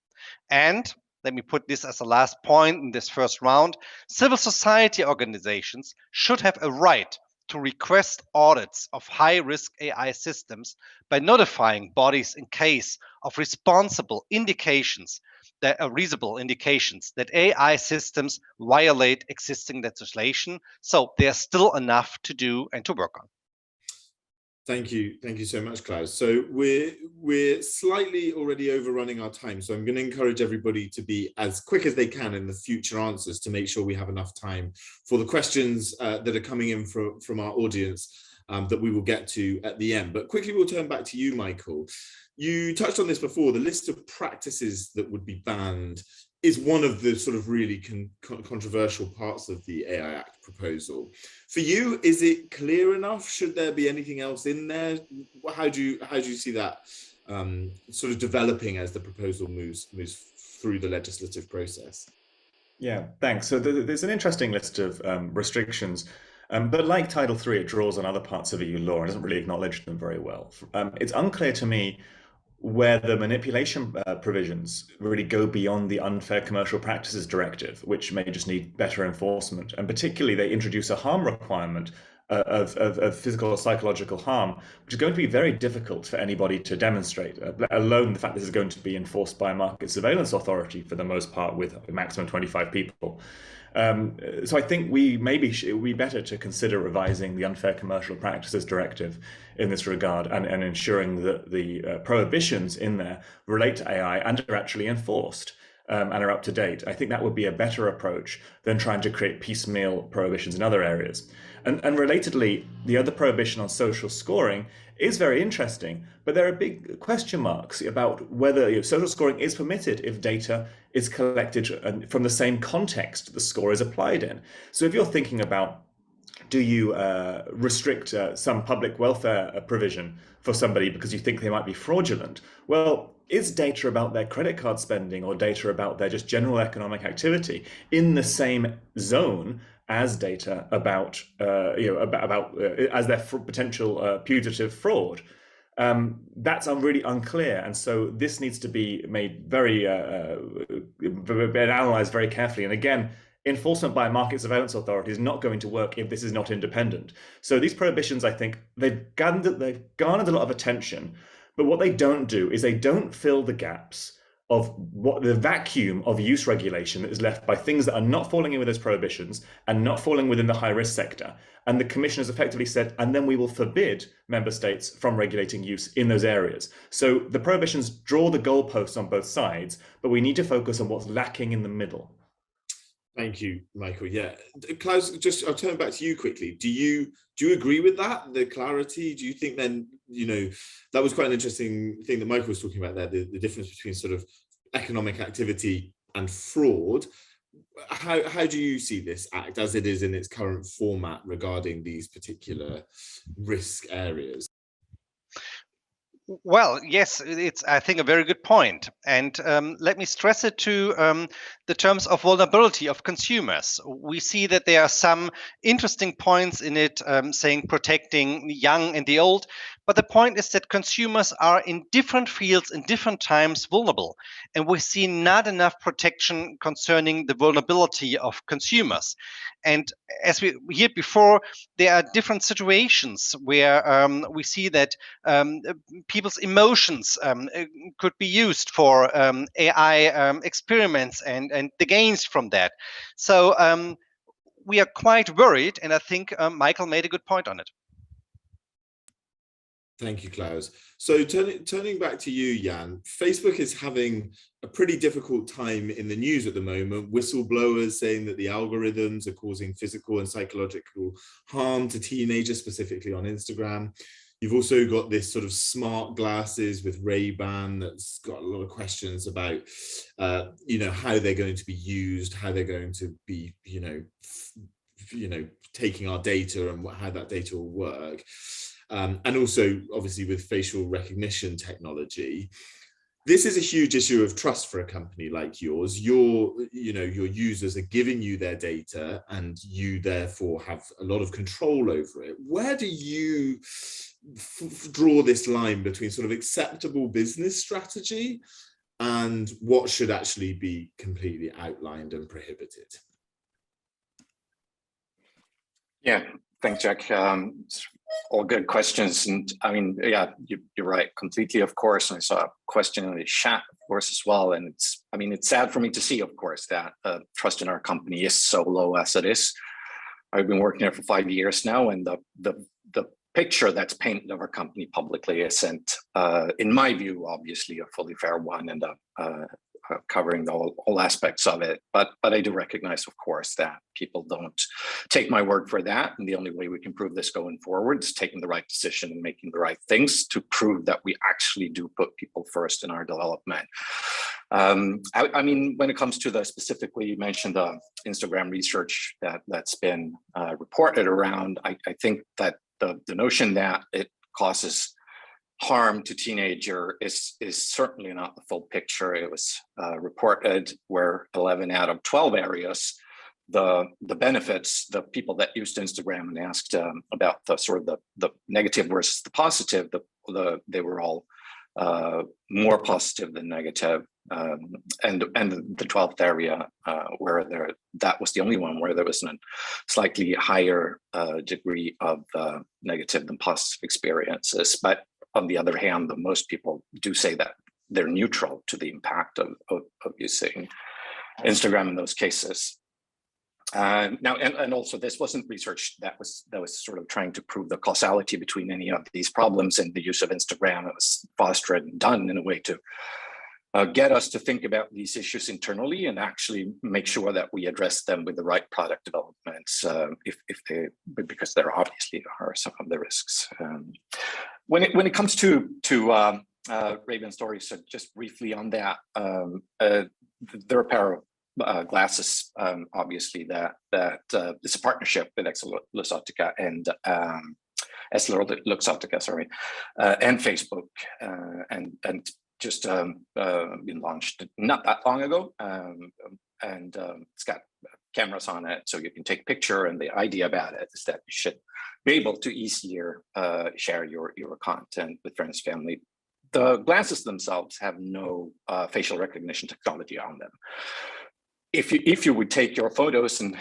And let me put this as a last point in this first round. Civil society organizations should have a right to request audits of high-risk AI systems by notifying bodies in case of reasonable indications that AI systems violate existing legislation. So there's still enough to do and to work on. Thank you so much, Klaus. So we're slightly already overrunning our time, so I'm going to encourage everybody to be as quick as they can in the future answers to make sure we have enough time for the questions that are coming in from our audience that we will get to at the end. But quickly, we'll turn back to you, Michael. You touched on this before. The list of practices that would be banned is one of the sort of really controversial parts of the AI Act proposal. For you, is it clear enough? Should there be anything else in there? How do you see that sort of developing as the proposal moves through the legislative process? Yeah, thanks. So there's an interesting list of restrictions, but like Title III, it draws on other parts of EU law and doesn't really acknowledge them very well. It's unclear to me where the manipulation provisions really go beyond the Unfair Commercial Practices Directive, which may just need better enforcement. And particularly, they introduce a harm requirement of physical or psychological harm, which is going to be very difficult for anybody to demonstrate, let alone the fact this is going to be enforced by a market surveillance authority for the most part with a maximum 25 people. So I think it would be better to consider revising the Unfair Commercial Practices Directive in this regard and ensuring that the prohibitions in there relate to AI and are actually enforced and are up to date. I think that would be a better approach than trying to create piecemeal prohibitions in other areas. And relatedly, the other prohibition on social scoring is very interesting, but there are big question marks about whether social scoring is permitted if data is collected from the same context the score is applied in. So if you're thinking about, do you restrict some public welfare provision for somebody because you think they might be fraudulent? Well, is data about their credit card spending or data about their just general economic activity in the same zone as data about as their potential putative fraud? That's really unclear, and so this needs to be made very analysed very carefully. And again, enforcement by market surveillance authority is not going to work if this is not independent. So these prohibitions, I think, they've garnered a lot of attention, but what they don't do is they don't fill the gaps of what the vacuum of use regulation that is left by things that are not falling in with those prohibitions and not falling within the high-risk sector. And the Commission has effectively said, and then we will forbid member states from regulating use in those areas. So the prohibitions draw the goalposts on both sides, but we need to focus on what's lacking in the middle. Thank you, Michael. Yeah, Klaus, I'll turn back to you quickly. Do you agree with that, the clarity? Do you think then, that was quite an interesting thing that Michael was talking about there, the difference between sort of economic activity and fraud. How do you see this act as it is in its current format regarding these particular risk areas? Well, yes, it's, I think, a very good point. And let me stress it to the terms of vulnerability of consumers. We see that there are some interesting points in it saying protecting the young and the old. But the point is that consumers are in different fields in different times vulnerable. And we see not enough protection concerning the vulnerability of consumers. And as we heard before, there are different situations where we see that people's emotions could be used for AI experiments and the gains from that. So we are quite worried, and I think Michael made a good point on it. Thank you, Klaus. So turning back to you, Jan, Facebook is having a pretty difficult time in the news at the moment. Whistleblowers saying that the algorithms are causing physical and psychological harm to teenagers, specifically on Instagram. You've also got this sort of smart glasses with Ray-Ban that's got a lot of questions about, how they're going to be used, how they're going to be, taking our data and how that data will work. And also, obviously, with facial recognition technology. This is a huge issue of trust for a company like yours. Your users are giving you their data and you therefore have a lot of control over it. Where do you draw this line between sort of acceptable business strategy and what should actually be completely outlined and prohibited? Yeah, Thanks, Jack. All good questions. And I mean, yeah, you're right, completely, of course. And I saw a question in the chat, of course, as well. And it's sad for me to see, of course, that trust in our company is so low as it is. I've been working here for 5 years now, and the picture that's painted of our company publicly isn't, in my view, obviously a fully fair one, and covering all aspects of it. But I do recognize, of course, that people don't take my word for that. And the only way we can prove this going forward is taking the right decision and making the right things to prove that we actually do put people first in our development. I mean, when it comes to the specifically, you mentioned the Instagram research that's been reported around, I think that the notion that it causes harm to teenager is certainly not the full picture. It was reported where 11 out of 12 areas, the benefits, the people that used Instagram and asked about the sort of the negative versus the positive, they were all more positive than negative. And the 12th area where that was the only one where there was a slightly higher degree of negative than positive experiences. But on the other hand, most people do say that they're neutral to the impact of using Instagram in those cases. Now, and also this wasn't research that was sort of trying to prove the causality between any of these problems and the use of Instagram. It was fostered and done in a way to get us to think about these issues internally and actually make sure that we address them with the right product developments, because there obviously are some of the risks. When it comes to Raven's story, so just briefly on that, there are a pair of glasses, obviously that it's a partnership with EssilorLuxottica and EssilorLuxottica, sorry, and Facebook, and just been launched not that long ago, and it's got cameras on it, so you can take a picture. And the idea about it is that you should be able to easier share your content with friends, family. The glasses themselves have no facial recognition technology on them. If you would take your photos and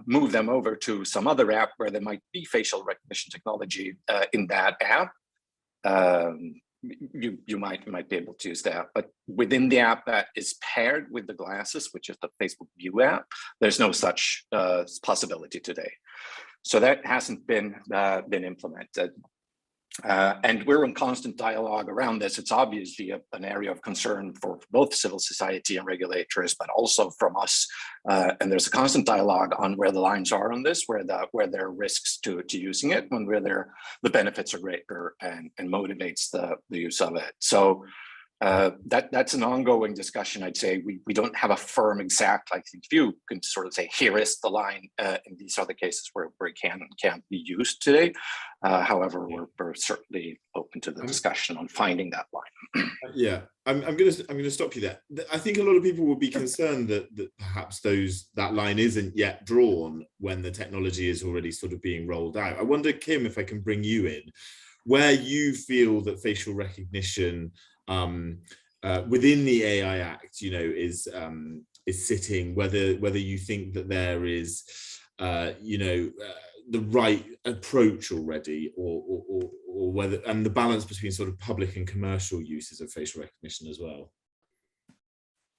move them over to some other app where there might be facial recognition technology in that app, you might be able to use that. But within the app that is paired with the glasses, which is the Facebook BEUC app, there's no such possibility today. So that hasn't been implemented. And we're in constant dialogue around this. It's obviously an area of concern for both civil society and regulators, but also from us. And there's a constant dialogue on where the lines are on this, where there are risks to using it, and where the benefits are greater and motivates the use of it. So that's an ongoing discussion. I'd say we don't have a firm exact, I think, view. Can sort of say here is the line, and these are the cases where it can and can't be used today. However, we're certainly open to the discussion on finding that line. Yeah, I'm gonna stop you there. I think a lot of people will be concerned that perhaps that line isn't yet drawn when the technology is already sort of being rolled out. I wonder, Kim, if I can bring you in, where you feel that facial recognition within the AI Act, is sitting, whether you think that there is, the right approach already, or whether, and the balance between sort of public and commercial uses of facial recognition as well.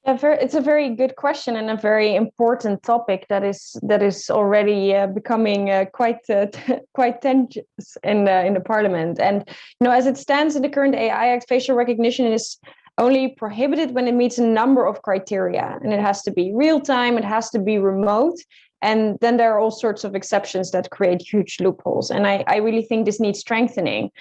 Yeah, it's a very good question and a very important topic that is already becoming quite tense in the Parliament. And as it stands in the current AI Act, facial recognition is only prohibited when it meets a number of criteria, and it has to be real time, it has to be remote, and then there are all sorts of exceptions that create huge loopholes. And I really think this needs strengthening.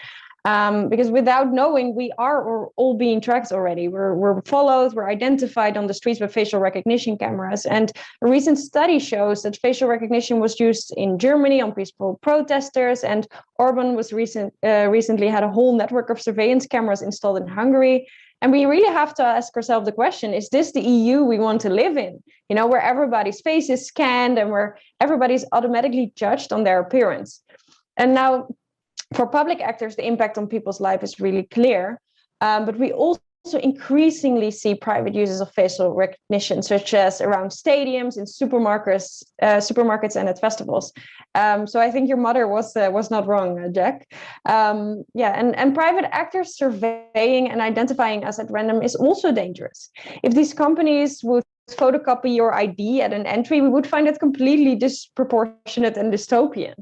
Because without knowing, we are all being tracked already. We're followed, we're identified on the streets with facial recognition cameras. And a recent study shows that facial recognition was used in Germany on peaceful protesters, and Orban was recently had a whole network of surveillance cameras installed in Hungary. And we really have to ask ourselves the question, is this the EU we want to live in? Where everybody's face is scanned and where everybody's automatically judged on their appearance. And now, for public actors, the impact on people's life is really clear. But we also also increasingly see private uses of facial recognition, such as around stadiums, in supermarkets, and at festivals. So I think your mother was not wrong, Jack. And private actors surveying and identifying us at random is also dangerous. If these companies would photocopy your ID at an entry, we would find it completely disproportionate and dystopian.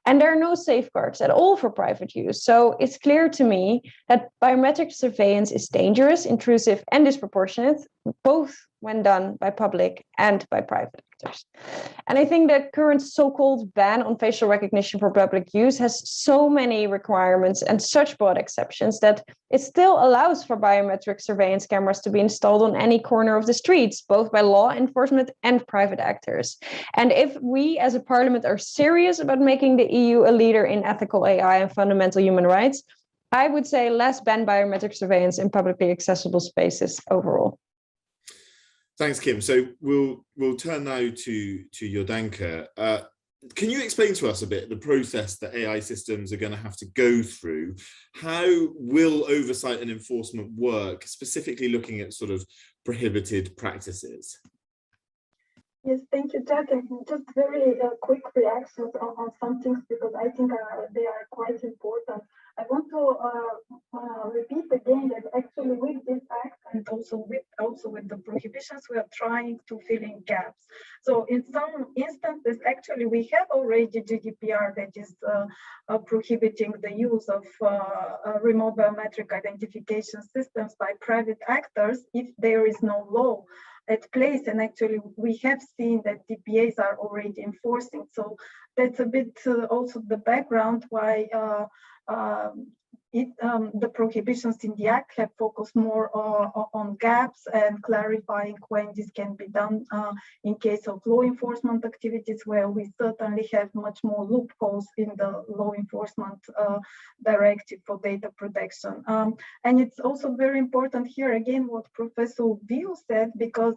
And there are no safeguards at all for private use. So it's clear to me that biometric surveillance is dangerous, intrusive, and disproportionate, both when done by public and by private actors. And I think that current so-called ban on facial recognition for public use has so many requirements and such broad exceptions that it still allows for biometric surveillance cameras to be installed on any corner of the streets, both by law enforcement and private actors. And if we as a parliament are serious about making the EU a leader in ethical AI and fundamental human rights, I would say let's ban biometric surveillance in publicly accessible spaces overall. Thanks, Kim. So we'll turn now to Jordanka. Can you explain to us a bit the process that AI systems are going to have to go through? How will oversight and enforcement work, specifically looking at sort of prohibited practices? Yes, thank you, Jack. And just very quick reactions on some things, because I think they are quite important. I want to repeat again that actually with this act and also with the prohibitions, we are trying to fill in gaps. So in some instances, actually, we have already GDPR that is prohibiting the use of remote biometric identification systems by private actors if there is no law at place, and actually we have seen that DPAs are already enforcing. So that's a bit also the background why the prohibitions in the Act have focused more on gaps and clarifying when this can be done in case of law enforcement activities, where we certainly have much more loopholes in the law enforcement directive for data protection. And it's also very important here, again, what Professor BEUC said, because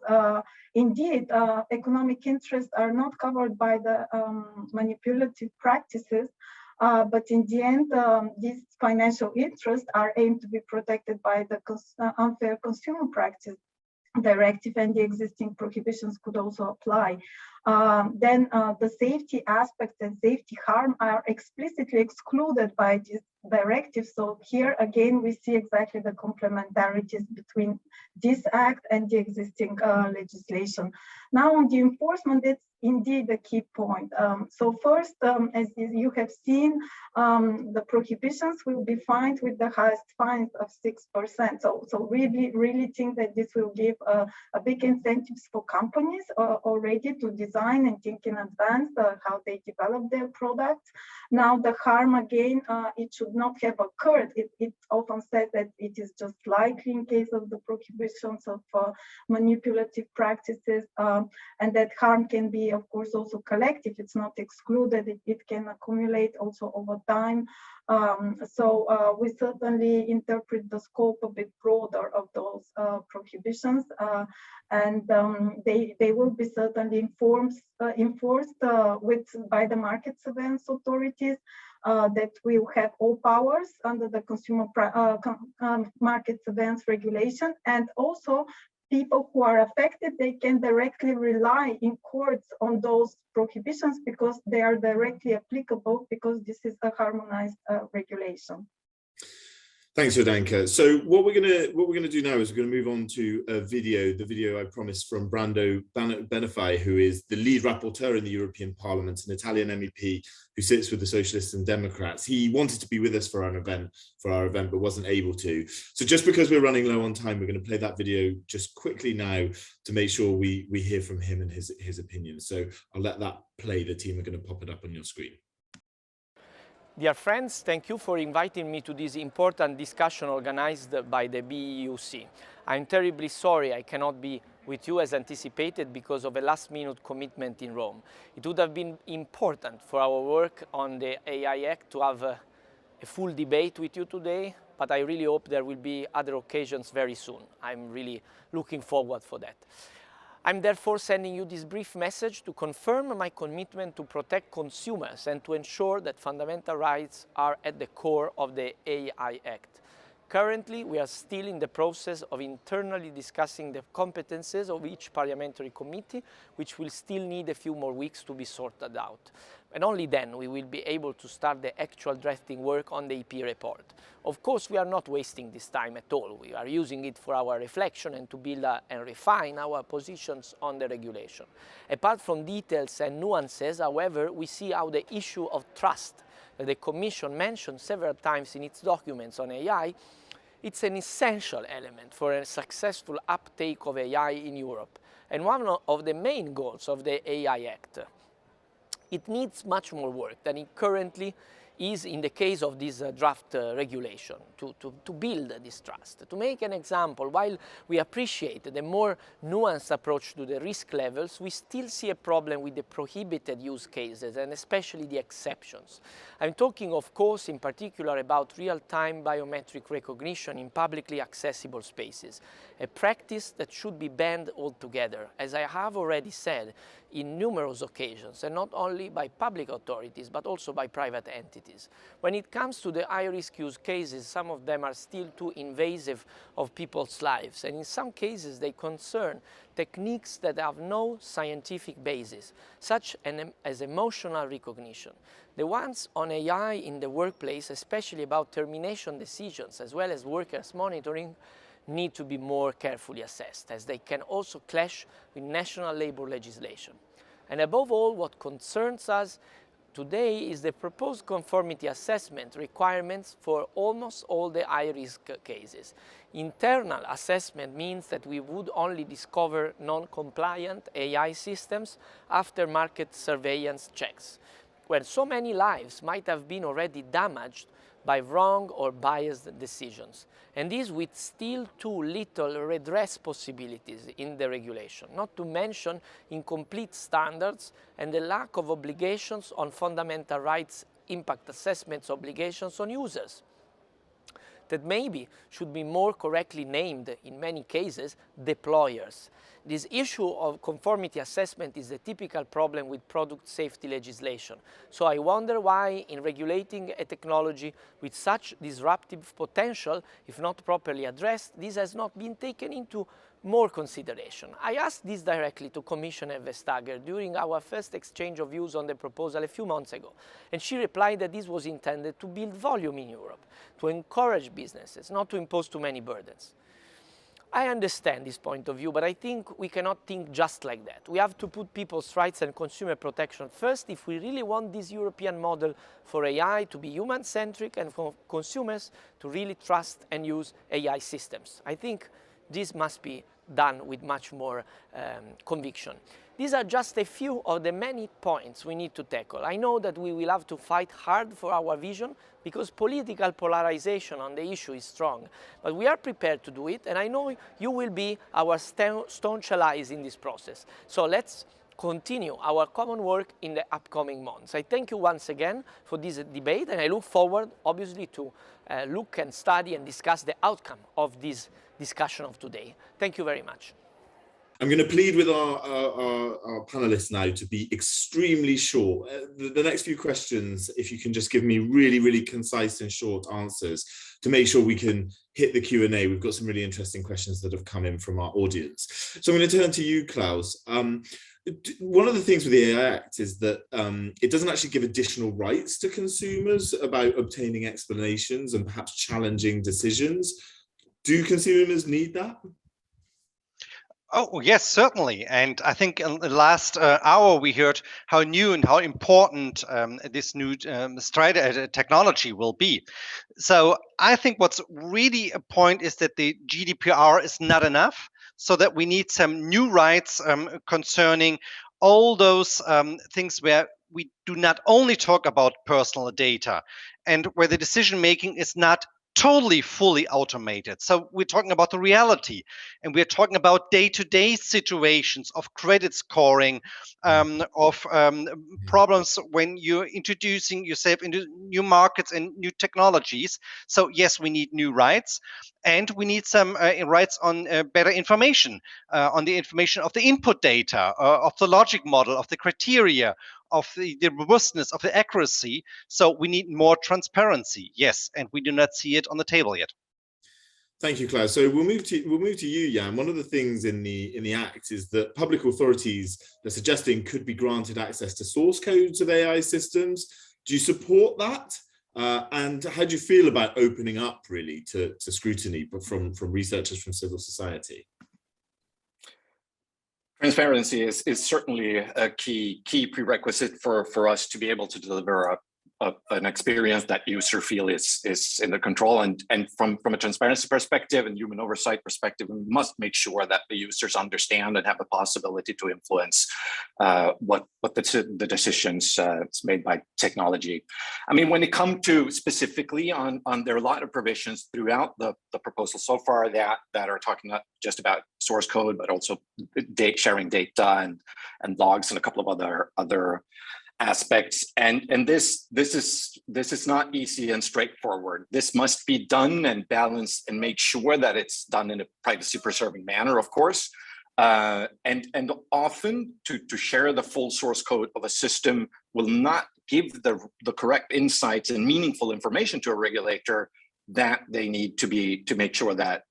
indeed, economic interests are not covered by the manipulative practices. But in the end, these financial interests are aimed to be protected by the Unfair Consumer Practice Directive, and the existing prohibitions could also apply. Then the safety aspects and safety harm are explicitly excluded by this directive. So here again, we see exactly the complementarities between this act and the existing legislation. Now on the enforcement, it's indeed a key point. So first, as you have seen, the prohibitions will be fined with the highest fines of 6%. So really think that this will give a big incentives for companies already to design and think in advance how they develop their products. Now the harm, again, it should not have occurred. It often said that it is just likely in case of the prohibitions of manipulative practices, and that harm can be, of course, also collective. It's not excluded. It can accumulate also over time. So we certainly interpret the scope a bit broader of those prohibitions, and they will be certainly enforced by the market surveillance authorities that will have all powers under the consumer market surveillance regulation, and also people who are affected, they can directly rely in courts on those prohibitions because they are directly applicable, because this is a harmonized regulation. Thanks, Jordanka. So what we're gonna do now is we're gonna move on to a video, the video I promised from Brando Benifei, who is the lead rapporteur in the European Parliament, an Italian MEP who sits with the Socialists and Democrats. He wanted to be with us for our event, but wasn't able to. So just because we're running low on time, we're gonna play that video just quickly now to make sure we hear from him and his opinion. So I'll let that play. The team are gonna pop it up on your screen. Dear friends, thank you for inviting me to this important discussion organized by the BEUC. I'm terribly sorry I cannot be with you as anticipated because of a last-minute commitment in Rome. It would have been important for our work on the AI Act to have a full debate with you today, but I really hope there will be other occasions very soon. I'm really looking forward for that. I'm therefore sending you this brief message to confirm my commitment to protect consumers and to ensure that fundamental rights are at the core of the AI Act. Currently, we are still in the process of internally discussing the competences of each parliamentary committee, which will still need a few more weeks to be sorted out. And only then we will be able to start the actual drafting work on the EP report. Of course, we are not wasting this time at all. We are using it for our reflection and to build and refine our positions on the regulation. Apart from details and nuances, however, we see how the issue of trust that the Commission mentioned several times in its documents on AI, it's an essential element for a successful uptake of AI in Europe, and one of the main goals of the AI Act. It needs much more work than it currently is in the case of this draft regulation to build this trust. To make an example, while we appreciate the more nuanced approach to the risk levels, we still see a problem with the prohibited use cases and especially the exceptions. I'm talking, of course, in particular about real-time biometric recognition in publicly accessible spaces, a practice that should be banned altogether, as I have already said in numerous occasions, and not only by public authorities, but also by private entities. When it comes to the high-risk use cases, some of them are still too invasive of people's lives, and in some cases they concern techniques that have no scientific basis, such as emotional recognition. The ones on AI in the workplace, especially about termination decisions, as well as workers monitoring, need to be more carefully assessed, as they can also clash with national labor legislation. And above all, what concerns us today is the proposed conformity assessment requirements for almost all the high-risk cases. Internal assessment means that we would only discover non-compliant AI systems after market surveillance checks, where so many lives might have been already damaged by wrong or biased decisions, and this with still too little redress possibilities in the regulation, not to mention incomplete standards and the lack of obligations on fundamental rights impact assessments obligations on users that maybe should be more correctly named, in many cases, deployers. This issue of conformity assessment is the typical problem with product safety legislation. So I wonder why, in regulating a technology with such disruptive potential, if not properly addressed, this has not been taken into more consideration. I asked this directly to Commissioner Vestager during our first exchange of views on the proposal a few months ago, and she replied that this was intended to build volume in Europe, to encourage businesses, not to impose too many burdens. I understand this point of view, but I think we cannot think just like that. We have to put people's rights and consumer protection first if we really want this European model for AI to be human-centric and for consumers to really trust and use AI systems. I think this must be done with much more conviction. These are just a few of the many points we need to tackle. I know that we will have to fight hard for our vision because political polarization on the issue is strong, but we are prepared to do it, and I know you will be our staunch allies in this process. So let's continue our common work in the upcoming months. I thank you once again for this debate, and I look forward, obviously, to look and study and discuss the outcome of this discussion of today. Thank you very much. I'm going to plead with our panelists now to be extremely short. The next few questions, if you can just give me really, really concise and short answers to make sure we can hit the Q&A. We've got some really interesting questions that have come in from our audience. So I'm going to turn to you, Klaus. One of the things with the AI Act is that it doesn't actually give additional rights to consumers about obtaining explanations and perhaps challenging decisions. Do consumers need that? Oh, yes, certainly. And I think in the last hour, we heard how new and how important this new technology will be. So I think what's really a point is that the GDPR is not enough, so that we need some new rights concerning all those things where we do not only talk about personal data and where the decision making is not totally fully automated. So we're talking about the reality, and we're talking about day-to-day situations of credit scoring, of problems when you're introducing yourself into new markets and new technologies. So yes, we need new rights, and we need some rights on better information, on the information of the input data, of the logic model, of the criteria, of the robustness, of the accuracy. So we need more transparency, yes, and we do not see it on the table yet. Thank you, Klaus. So we'll move to you, Jan. One of the things in the Act is that public authorities, they're suggesting, could be granted access to source codes of AI systems. Do you support that? And how do you feel about opening up really to scrutiny, but from researchers from civil society? Transparency is certainly a key prerequisite for us to be able to deliver an experience that user feel is in the control, and from a transparency perspective and human oversight perspective, we must make sure that the users understand and have a possibility to influence what the decisions made by technology. I mean, when it comes to specifically on there are a lot of provisions throughout the proposal so far that are talking not just about source code, but also sharing data and logs and a couple of other aspects, and this is not easy and straightforward. This must be done and balanced and make sure that it's done in a privacy preserving manner, of course, and often to share the full source code of a system will not give the correct insights and meaningful information to a regulator that they need to make sure that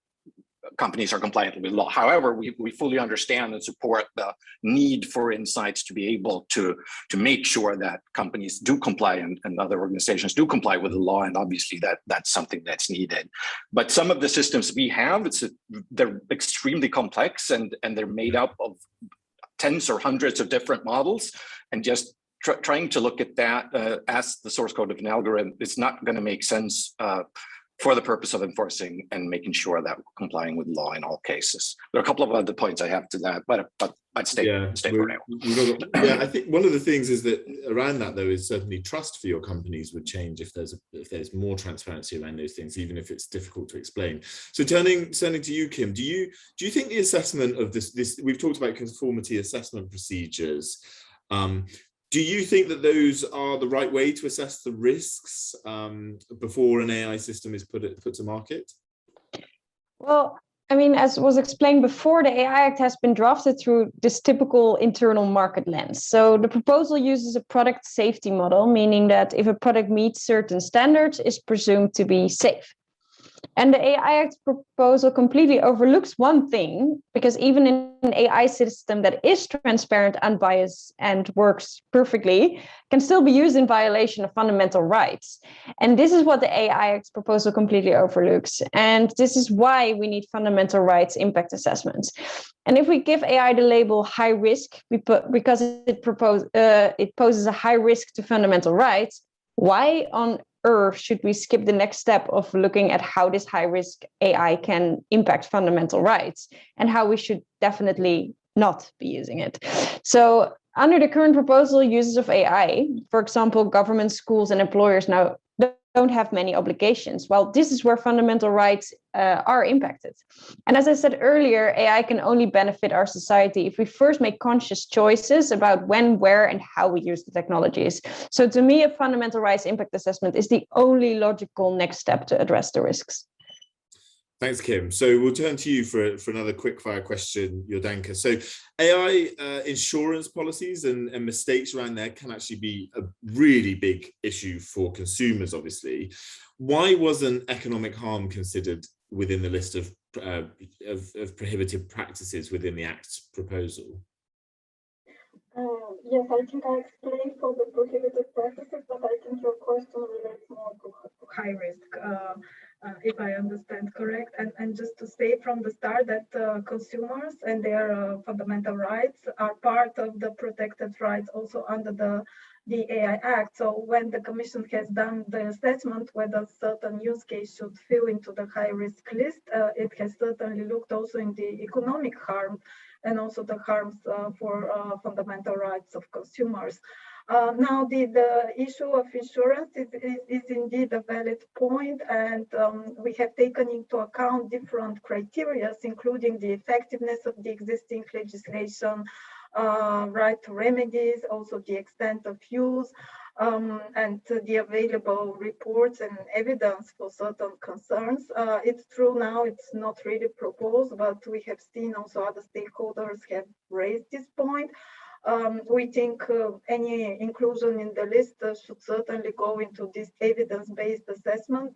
companies are compliant with law. However, we fully understand and support the need for insights to be able to make sure that companies do comply and other organizations do comply with the law, and obviously that's something that's needed. But some of the systems we have, they're extremely complex and they're made up of tens or hundreds of different models, and just trying to look at that as the source code of an algorithm is not going to make sense for the purpose of enforcing and making sure that we're complying with law in all cases. There are a couple of other points I have to that, but I'd stay for now. Yeah, I think one of the things is that around that, though, is certainly trust for your companies would change if there's more transparency around those things, even if it's difficult to explain. So turning to you, Kim, do you think the assessment of this we've talked about conformity assessment procedures, do you think that those are the right way to assess the risks before an AI system is put to market? Well, I mean, as was explained before, the AI Act has been drafted through this typical internal market lens. So the proposal uses a product safety model, meaning that if a product meets certain standards, it's presumed to be safe. And the AI Act proposal completely overlooks one thing, because even in an AI system that is transparent, unbiased, and works perfectly, can still be used in violation of fundamental rights. And this is what the AI Act proposal completely overlooks. And this is why we need fundamental rights impact assessments. And if we give AI the label high risk, because it poses a high risk to fundamental rights, why on earth should we skip the next step of looking at how this high-risk AI can impact fundamental rights and how we should definitely not be using it? So under the current proposal, users of AI, for example, governments, schools, and employers now don't have many obligations. Well, this is where fundamental rights are impacted. And as I said earlier, AI can only benefit our society if we first make conscious choices about when, where, and how we use the technologies. So to me, a fundamental rights impact assessment is the only logical next step to address the risks. Thanks, Kim. So we'll turn to you for another quick-fire question, Jordanka. So AI insurance policies and mistakes around there can actually be a really big issue for consumers, obviously. Why wasn't economic harm considered within the list of prohibited practices within the Act's proposal? Yes, I think I explained for the prohibited practices, but I think your question relates more to high risk. If I understand correct, and just to say from the start that consumers and their fundamental rights are part of the protected rights also under the AI Act. So when the Commission has done the assessment whether certain use case should fill into the high risk list, it has certainly looked also in the economic harm and also the harms for fundamental rights of consumers. Now, the issue of insurance is indeed a valid point, and we have taken into account different criteria, including the effectiveness of the existing legislation, right to remedies, also the extent of use, and the available reports and evidence for certain concerns. It's true now it's not really proposed, but we have seen also other stakeholders have raised this point. We think any inclusion in the list should certainly go into this evidence-based assessment,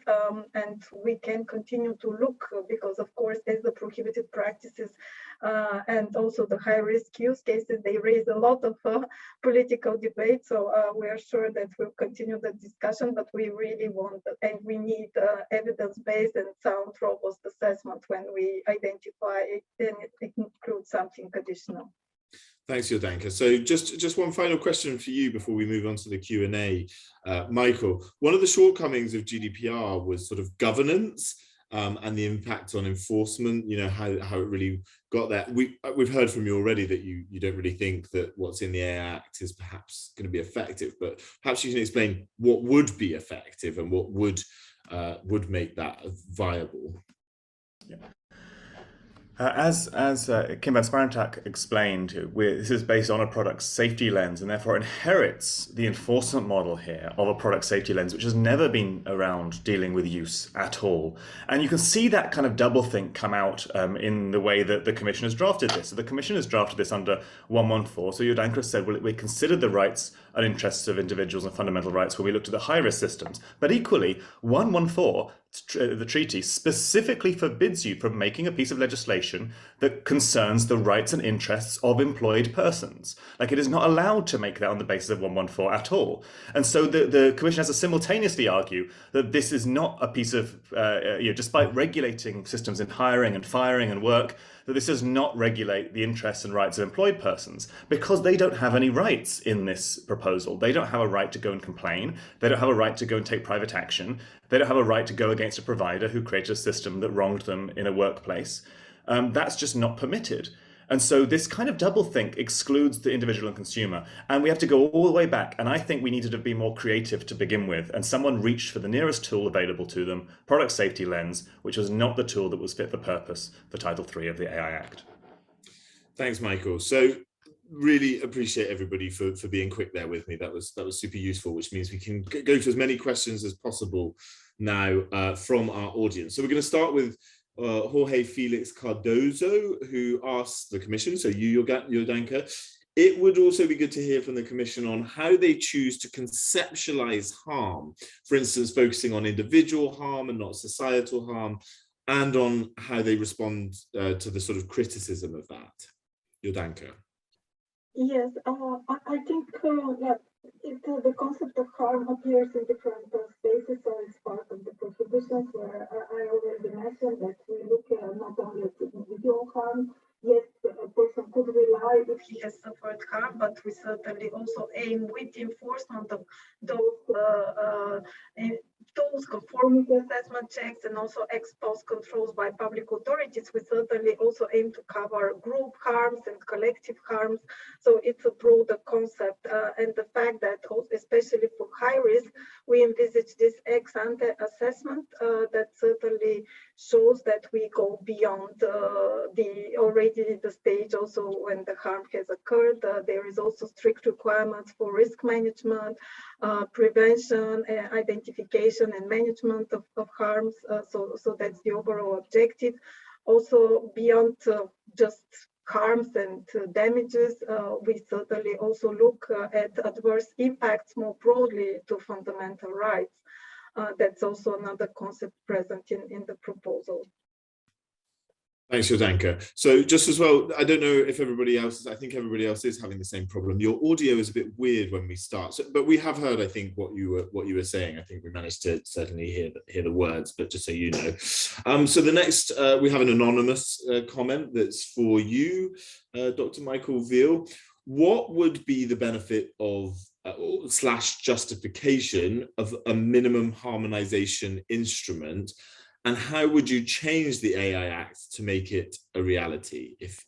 and we can continue to look because, of course, as the prohibited practices and also the high-risk use cases, they raise a lot of political debate. So we are sure that we'll continue the discussion, but we really want and we need evidence-based and sound, robust assessment when we identify it and it includes something additional. Thanks, Jordanka. So just one final question for you before we move on to the Q&A. Michael, one of the shortcomings of GDPR was sort of governance and the impact on enforcement, you know, how it really got there. We've heard from you already that you don't really think that what's in the AI Act is perhaps going to be effective, but perhaps you can explain what would be effective and what would make that viable. Yeah. As Kim van Sparentak explained, this is based on a product safety lens and therefore inherits the enforcement model here of a product safety lens, which has never been around dealing with use at all. And you can see that kind of doublethink come out in the way that the Commission has drafted this. So the Commission has drafted this under 114. So Jordanka said, well, we considered the rights and interests of individuals and fundamental rights when we looked at the high-risk systems. But equally, 114, the treaty, specifically forbids you from making a piece of legislation that concerns the rights and interests of employed persons. Like, it is not allowed to make that on the basis of 114 at all. And so the Commission has to simultaneously argue that this is not a piece of, despite regulating systems in hiring and firing and work, that this does not regulate the interests and rights of employed persons because they don't have any rights in this proposal. They don't have a right to go and complain. They don't have a right to go and take private action. They don't have a right to go against a provider who created a system that wronged them in a workplace. That's just not permitted. And so this kind of doublethink excludes the individual and consumer. And we have to go all the way back. And I think we needed to be more creative to begin with. And someone reached for the nearest tool available to them, product safety lens, which was not the tool that was fit for purpose for Title III of the AI Act. Thanks, Michael. So really appreciate everybody for being quick there with me. That was super useful, which means we can go to as many questions as possible now from our audience. So we're going to start with Jorge Felix Cardozo, who asked the Commission, so you, Jordanka, it would also be good to hear from the Commission on how they choose to conceptualize harm, for instance, focusing on individual harm and not societal harm, and on how they respond to the sort of criticism of that. Jordanka. Yes, I think the concept of harm appears in different spaces, so it's part of the prohibitions where I already mentioned that we look not only at individual harm. Yes, a person could rely if he has suffered harm, but we certainly also aim with the enforcement of those conformity assessment checks and also ex post controls by public authorities. We certainly also aim to cover group harms and collective harms. So it's a broader concept. And the fact that, especially for high risk, we envisage this ex ante assessment that certainly shows that we go beyond the stage also when the harm has occurred. There is also strict requirements for risk management, prevention, identification and management of harms. So that's the overall objective. Also beyond just harms and damages, we certainly also look at adverse impacts more broadly to fundamental rights. That's also another concept present in the proposal. Thanks, Jordanka. So just as well, I don't know if everybody else, I think everybody else is having the same problem. Your audio is a bit weird when we start, but we have heard, I think, what you were saying. I think we managed to certainly hear the words, but just so you know. So the next, we have an anonymous comment that's for you, Dr. Michael Veal. What would be the benefit of / justification of a minimum harmonization instrument? And how would you change the AI Act to make it a reality if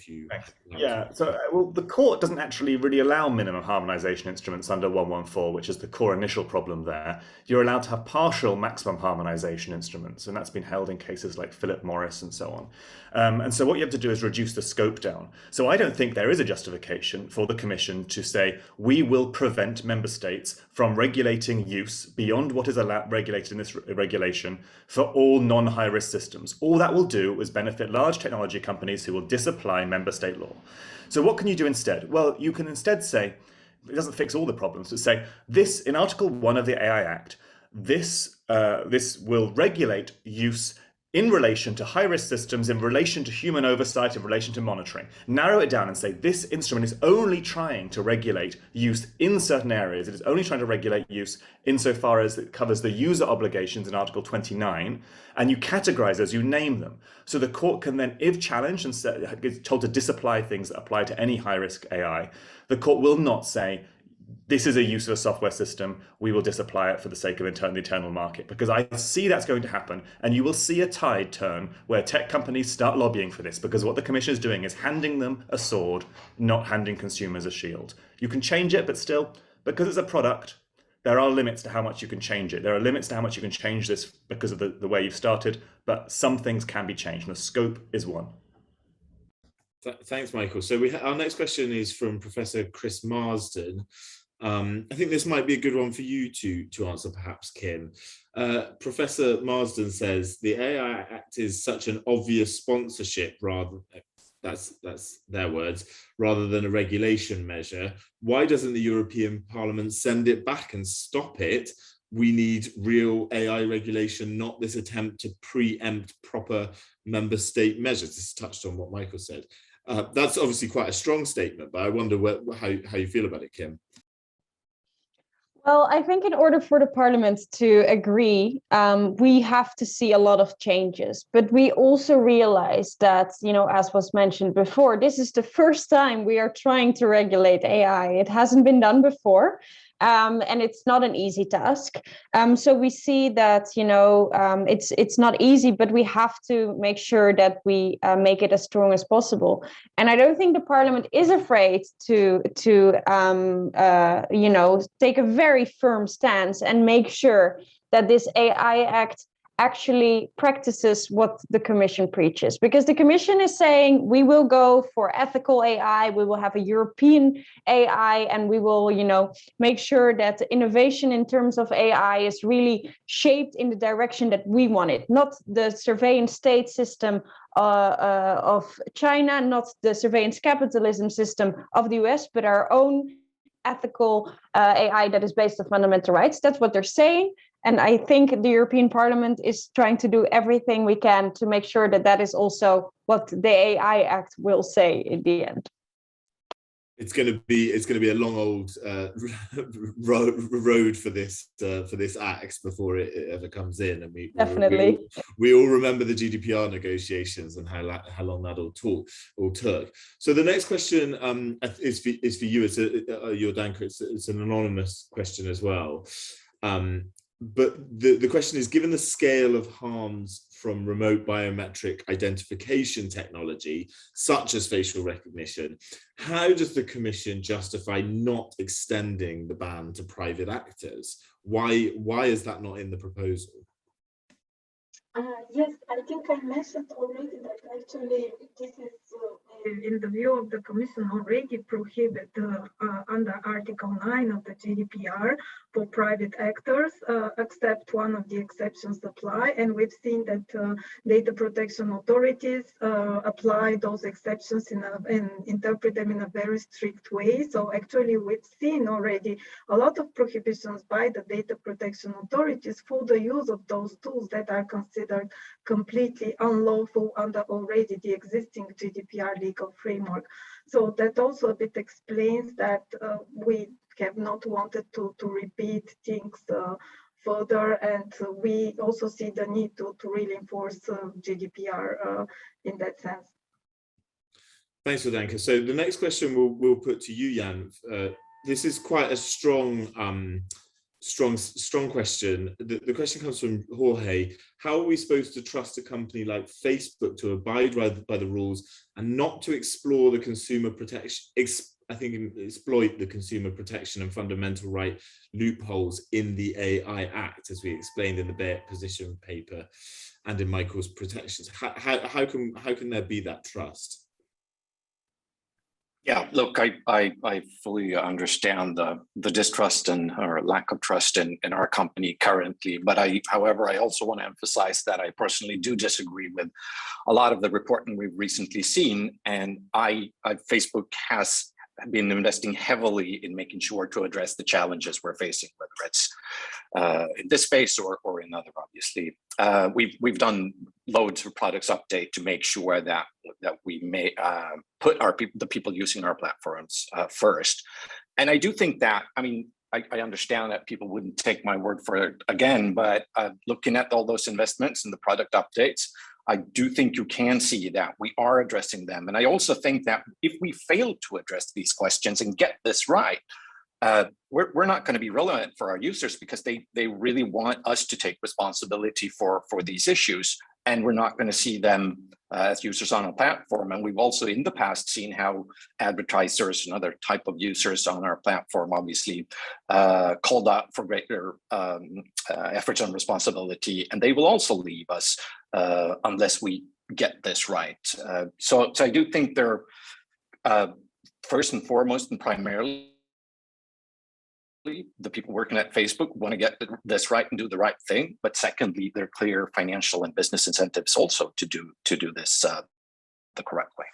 you? Yeah, so well, the court doesn't actually really allow minimum harmonization instruments under 114, which is the core initial problem there. You're allowed to have partial maximum harmonization instruments, and that's been held in cases like Philip Morris and so on. And so what you have to do is reduce the scope down. So I don't think there is a justification for the Commission to say we will prevent member states from regulating use beyond what is regulated in this regulation for all non-high-risk systems. All that will do is benefit large large technology companies who will disapply member state law. So what can you do instead? Well, you can instead say, it doesn't fix all the problems, but say this, in Article 1 of the AI Act, this will regulate use in relation to high-risk systems, in relation to human oversight, in relation to monitoring. Narrow it down and say this instrument is only trying to regulate use in certain areas. It is only trying to regulate use insofar as it covers the user obligations in Article 29, and you categorize those, you name them. So the court can then, if challenged and is told to disapply things that apply to any high-risk AI, the court will not say, this is a use of a software system, we will disapply it for the sake of the internal market, because I see that's going to happen, and you will see a tide turn where tech companies start lobbying for this, because what the Commission is doing is handing them a sword, not handing consumers a shield. You can change it, but still, because it's a product, there are limits to how much you can change it. There are limits to how much you can change this because of the way you've started, but some things can be changed, and the scope is one. Thanks, Michael. So our next question is from Professor Chris Marsden. I think this might be a good one for you to answer, perhaps, Kim. Professor Marsden says the AI Act is such an obvious sponsorship, that's their words, rather than a regulation measure. Why doesn't the European Parliament send it back and stop it? We need real AI regulation, not this attempt to preempt proper member state measures. This touched on what Michael said. That's obviously quite a strong statement, but I wonder how you feel about it, Kim. Well, I think in order for the Parliament to agree, we have to see a lot of changes. But we also realize that, as was mentioned before, this is the first time we are trying to regulate AI. It hasn't been done before. And it's not an easy task. So we see that, it's not easy, but we have to make sure that we make it as strong as possible. And I don't think the Parliament is afraid to take a very firm stance and make sure that this AI Act actually practices what the Commission preaches, because the Commission is saying we will go for ethical AI, we will have a European AI, and we will, make sure that innovation in terms of AI is really shaped in the direction that we want it, not the surveillance state system of China, not the surveillance capitalism system of the US, but our own ethical AI that is based on fundamental rights. That's what they're saying. And I think the European Parliament is trying to do everything we can to make sure that that is also what the AI Act will say in the end. It's going to be a long old road for this act before it ever comes in, and we all remember the GDPR negotiations and how long that all took. So the next question is for you. It's Jordanka. It's an anonymous question as well. But the question is, given the scale of harms from remote biometric identification technology, such as facial recognition, how does the Commission justify not extending the ban to private actors? Why is that not in the proposal? Yes, I think I mentioned already that actually this is in the view of the Commission already prohibited under Article 9 of the GDPR for private actors, except one of the exceptions apply. And we've seen that data protection authorities apply those exceptions and interpret them in a very strict way. So actually we've seen already a lot of prohibitions by the data protection authorities for the use of those tools that are considered completely unlawful under already the existing GDPR legal framework. So that also a bit explains that we have not wanted to repeat things further, and we also see the need to really enforce GDPR in that sense. Thanks, Jordanka. So the next question we'll put to you, Jan. This is quite a strong question. The question comes from Jorge. How are we supposed to trust a company like Facebook to abide by the rules and not to explore the consumer protection, exploit the consumer protection and fundamental right loopholes in the AI Act, as we explained in the BEUC position paper and in Michael's protections? How can there be that trust? Yeah, look, I fully understand the distrust or lack of trust in our company currently. But however, I also want to emphasize that I personally do disagree with a lot of the reporting we've recently seen. And Facebook has been investing heavily in making sure to address the challenges we're facing, whether it's in this space or in other, obviously. We've done loads of products update to make sure that we may put the people using our platforms first. And I do think that, I mean, I understand that people wouldn't take my word for it again, but looking at all those investments and the product updates, I do think you can see that we are addressing them. And I also think that if we fail to address these questions and get this right, we're not going to be relevant for our users, because they really want us to take responsibility for these issues, and we're not going to see them as users on a platform. And we've also in the past seen how advertisers and other type of users on our platform obviously called out for greater efforts on responsibility, and they will also leave us unless we get this right. So I do think they're first and foremost and primarily, the people working at Facebook want to get this right and do the right thing. But secondly, there are clear financial and business incentives also to do this the correct way.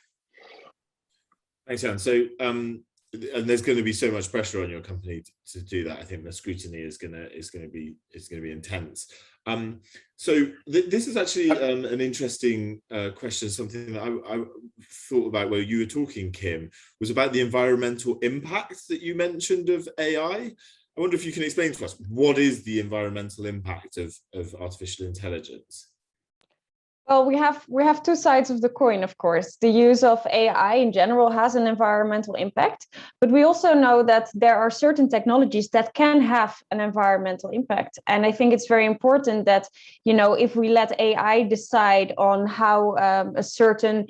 Thanks, Jan. So, and there's going to be so much pressure on your company to do that. I think the scrutiny is going to be intense. So this is actually an interesting question. Something that I thought about while you were talking, Kim, was about the environmental impact that you mentioned of AI. I wonder if you can explain to us, what is the environmental impact of artificial intelligence? Well, we have two sides of the coin, of course. The use of AI in general has an environmental impact, but we also know that there are certain technologies that can have an environmental impact. And I think it's very important that, you know, if we let AI decide on how a certain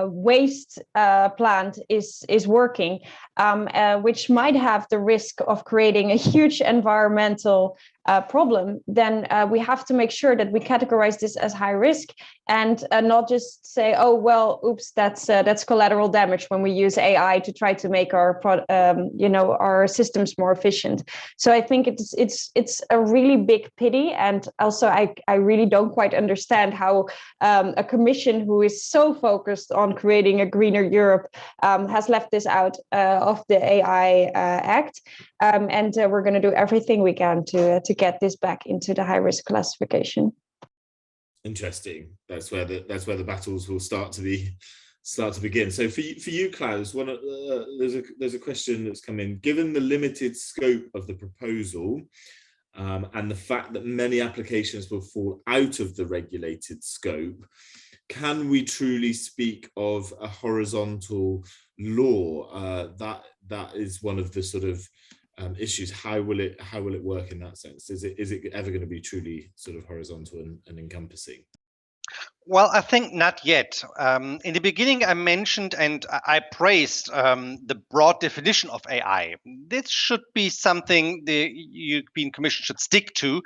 waste plant is working, which might have the risk of creating a huge environmental problem, then we have to make sure that we categorize this as high risk and not just say, oh, well, oops, that's collateral damage when we use AI to try to make our our systems more efficient. So I think it's a really big pity, and also I really don't quite understand how a commission who is so focused on creating a greener Europe has left this out of the AI Act. And we're going to do everything we can to get this back into the high risk classification. Interesting. That's where the battles will start to begin. So for you, Klaus, there's a question that's come in. Given the limited scope of the proposal and the fact that many applications will fall out of the regulated scope, can we truly speak of a horizontal law? That is one of the sort of issues. How will it work in that sense? Is it ever going to be truly sort of horizontal and encompassing? Well, I think not yet. In the beginning, I mentioned and I praised the broad definition of AI. This should be something the European Commission should stick to,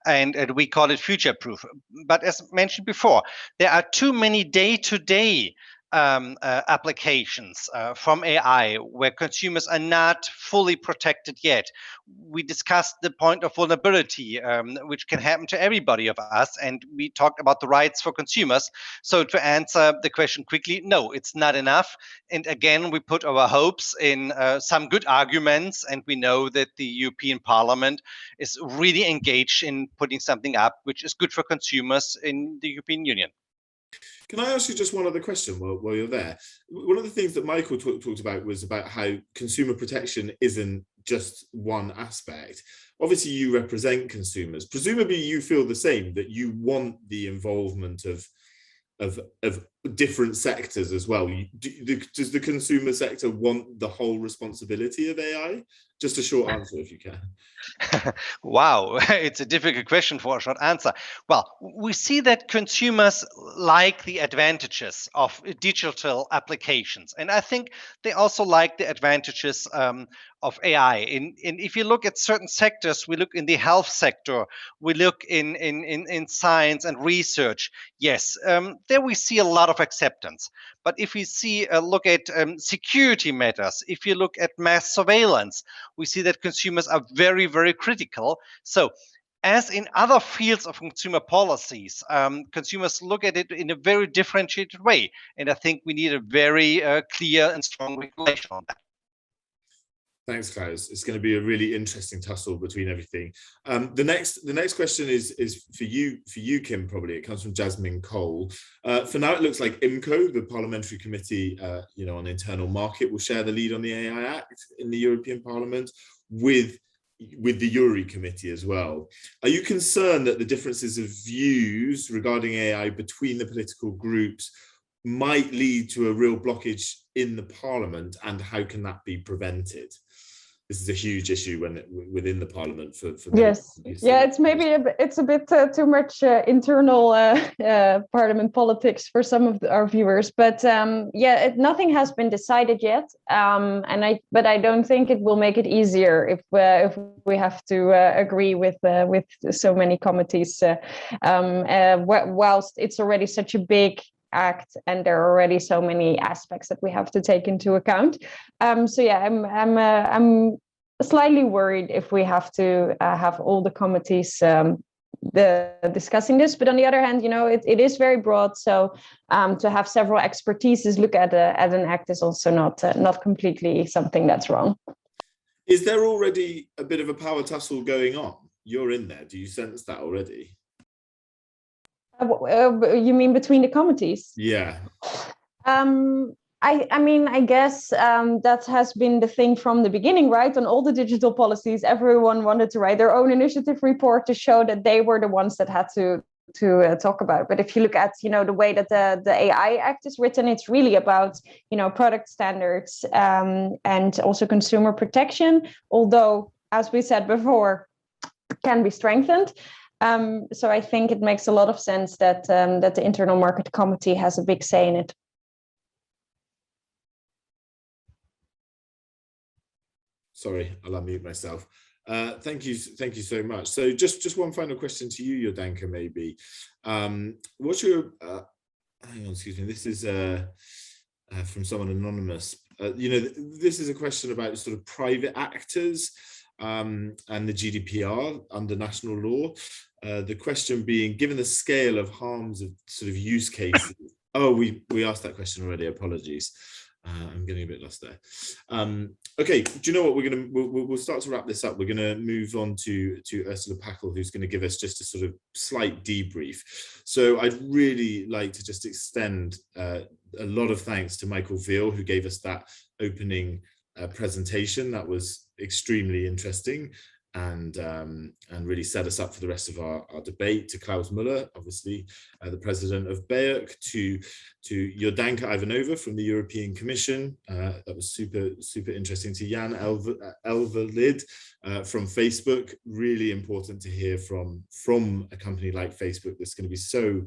and we call it future-proof. But as mentioned before, there are too many day-to-day applications from AI where consumers are not fully protected yet. We discussed the point of vulnerability, which can happen to everybody of us, and we talked about the rights for consumers. So to answer the question quickly, no, it's not enough. And again, we put our hopes in some good arguments, and we know that the European Parliament is really engaged in putting something up which is good for consumers in the European Union. Can I ask you just one other question while you're there? One of the things that Michael talked about was about how consumer protection isn't just one aspect. Obviously, you represent consumers. Presumably, you feel the same, that you want the involvement of different sectors as well. Does the consumer sector want the whole responsibility of AI? Just a short answer, if you can. Wow, it's a difficult question for a short answer. Well, we see that consumers like the advantages of digital applications, and I think they also like the advantages of AI. And if you look at certain sectors, we look in the health sector, we look in science and research. Yes, there we see a lot of acceptance. But if we look at security matters, if you look at mass surveillance, we see that consumers are very, very critical. So as in other fields of consumer policies, consumers look at it in a very differentiated way. And I think we need a very clear and strong regulation on that. Thanks, Klaus. It's going to be a really interesting tussle between everything. The next question is for you, Kim. Probably it comes from Jasmine Cole. For now, it looks like IMCO, the Parliamentary Committee, on Internal Market, will share the lead on the AI Act in the European Parliament with the URI committee as well. Are you concerned that the differences of views regarding AI between the political groups might lead to a real blockage in the Parliament, and how can that be prevented? This is a huge issue within the Parliament for yes, yeah, it's maybe it's a bit too much internal Parliament politics for some of our viewers, but nothing has been decided yet, but I don't think it will make it easier if we have to agree with so many committees, whilst it's already such a big act and there are already so many aspects that we have to take into account. I'm slightly worried if we have to have all the committees discussing this, but on the other hand, it is very broad, so to have several expertises look at an act is also not completely something that's wrong. Is there already a bit of a power tussle going on? You're in there. Do you sense that already? You mean between the committees? Yeah. I guess that has been the thing from the beginning, right? On all the digital policies, everyone wanted to write their own initiative report to show that they were the ones that had to talk about it. But if you look at the way that the AI Act is written, it's really about product standards and also consumer protection, although, as we said before, can be strengthened. So I think it makes a lot of sense that the Internal Market Committee has a big say in it. Sorry, I'll unmute myself. Thank you so much. So just one final question to you, Jordanka, maybe. What's your hang on, excuse me. This is from someone anonymous. This is a question about sort of private actors and the GDPR under national law. The question being, given the scale of harms of sort of use cases. Oh, we asked that question already. Apologies. I'm getting a bit lost there. Okay, do you know what we'll start to wrap this up. We're going to move on to Ursula Packel, who's going to give us just a sort of slight debrief. So I'd really like to just extend a lot of thanks to Michael Veal, who gave us that opening presentation. That was extremely interesting and really set us up for the rest of our debate. To Klaus Muller, obviously the president of BEUC, to Jordanka Ivanova from the European Commission. That was super interesting. To Jan Elverlid from Facebook. Really important to hear from a company like Facebook that's going to be so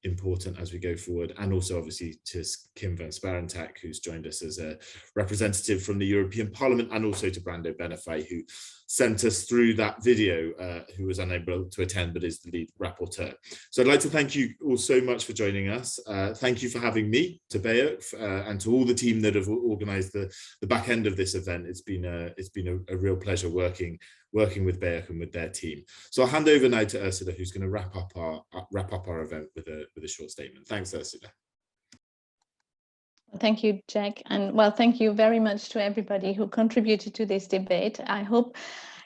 important as we go forward, and also obviously to Kim van Sparentak, who's joined us as a representative from the European Parliament, and also to Brando Benefei, who sent us through that video, who was unable to attend but is the lead rapporteur. So I'd like to thank you all so much for joining us. Thank you for having me, to BEUC, and to all the team that have organised the back end of this event. It's been a real pleasure working with BEUC and with their team. So I'll hand over now to Ursula, who's going to wrap up our event with a short statement. Thanks, Ursula. Thank you, Jack. And well, thank you very much to everybody who contributed to this debate. I hope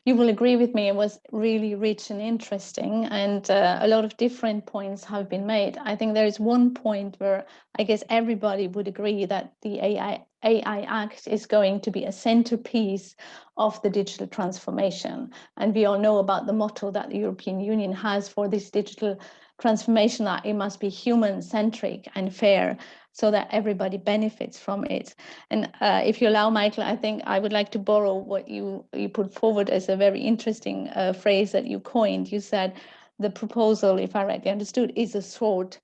you will agree with me. It was really rich and interesting, and a lot of different points have been made. I think there is one point where I guess everybody would agree that the AI Act is going to be a centerpiece of the digital transformation. And we all know about the motto that the European Union has for this digital transformation, that it must be human-centric and fair, so that everybody benefits from it. And if you allow, Michael, I think I would like to borrow what you put forward as a very interesting phrase that you coined. You said the proposal, if I rightly understood, is a sword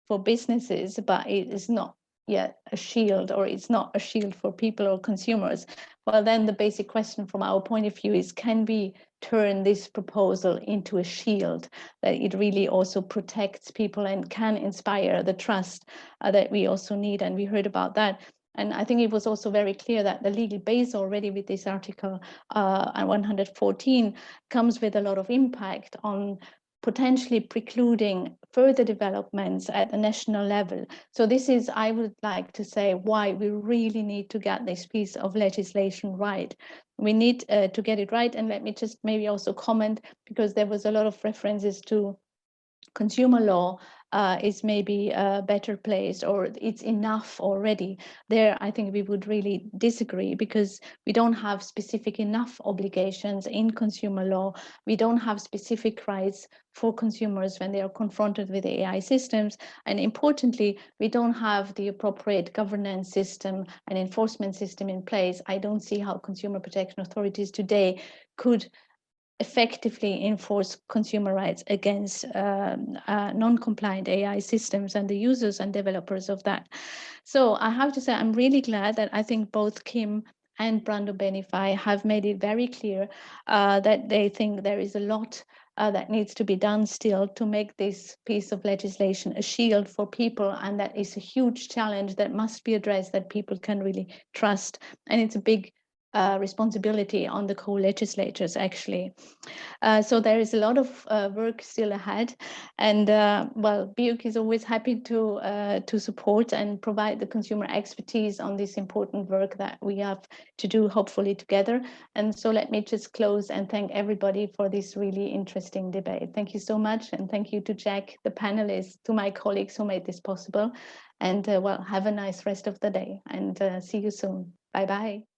for businesses, but it is not yet a shield, or it's not a shield for people or consumers. Well, then the basic question from our point of view is, can we turn this proposal into a shield, that it really also protects people and can inspire the trust that we also need. And we heard about that. And I think it was also very clear that the legal base already with this article 114 comes with a lot of impact on potentially precluding further developments at the national level. So this is, I would like to say, why we really need to get this piece of legislation right. We need to get it right. And let me just maybe also comment, because there was a lot of references to consumer law is maybe better placed, or it's enough already. There, I think we would really disagree, because we don't have specific enough obligations in consumer law. We don't have specific rights for consumers when they are confronted with AI systems. And importantly, we don't have the appropriate governance system and enforcement system in place. I don't see how consumer protection authorities today could effectively enforce consumer rights against non-compliant AI systems and the users and developers of that. So I have to say, I'm really glad that I think both Kim and Brando Benify have made it very clear that they think there is a lot that needs to be done still to make this piece of legislation a shield for people. And that is a huge challenge that must be addressed, that people can really trust. And it's a big responsibility on the co-legislators, actually. So there is a lot of work still ahead, and well, BEUC is always happy to support and provide the consumer expertise on this important work that we have to do, hopefully together. And so let me just close and thank everybody for this really interesting debate. Thank you so much, and thank you to Jack, the panelists, to my colleagues who made this possible. And well, have a nice rest of the day, and see you soon. Bye-bye.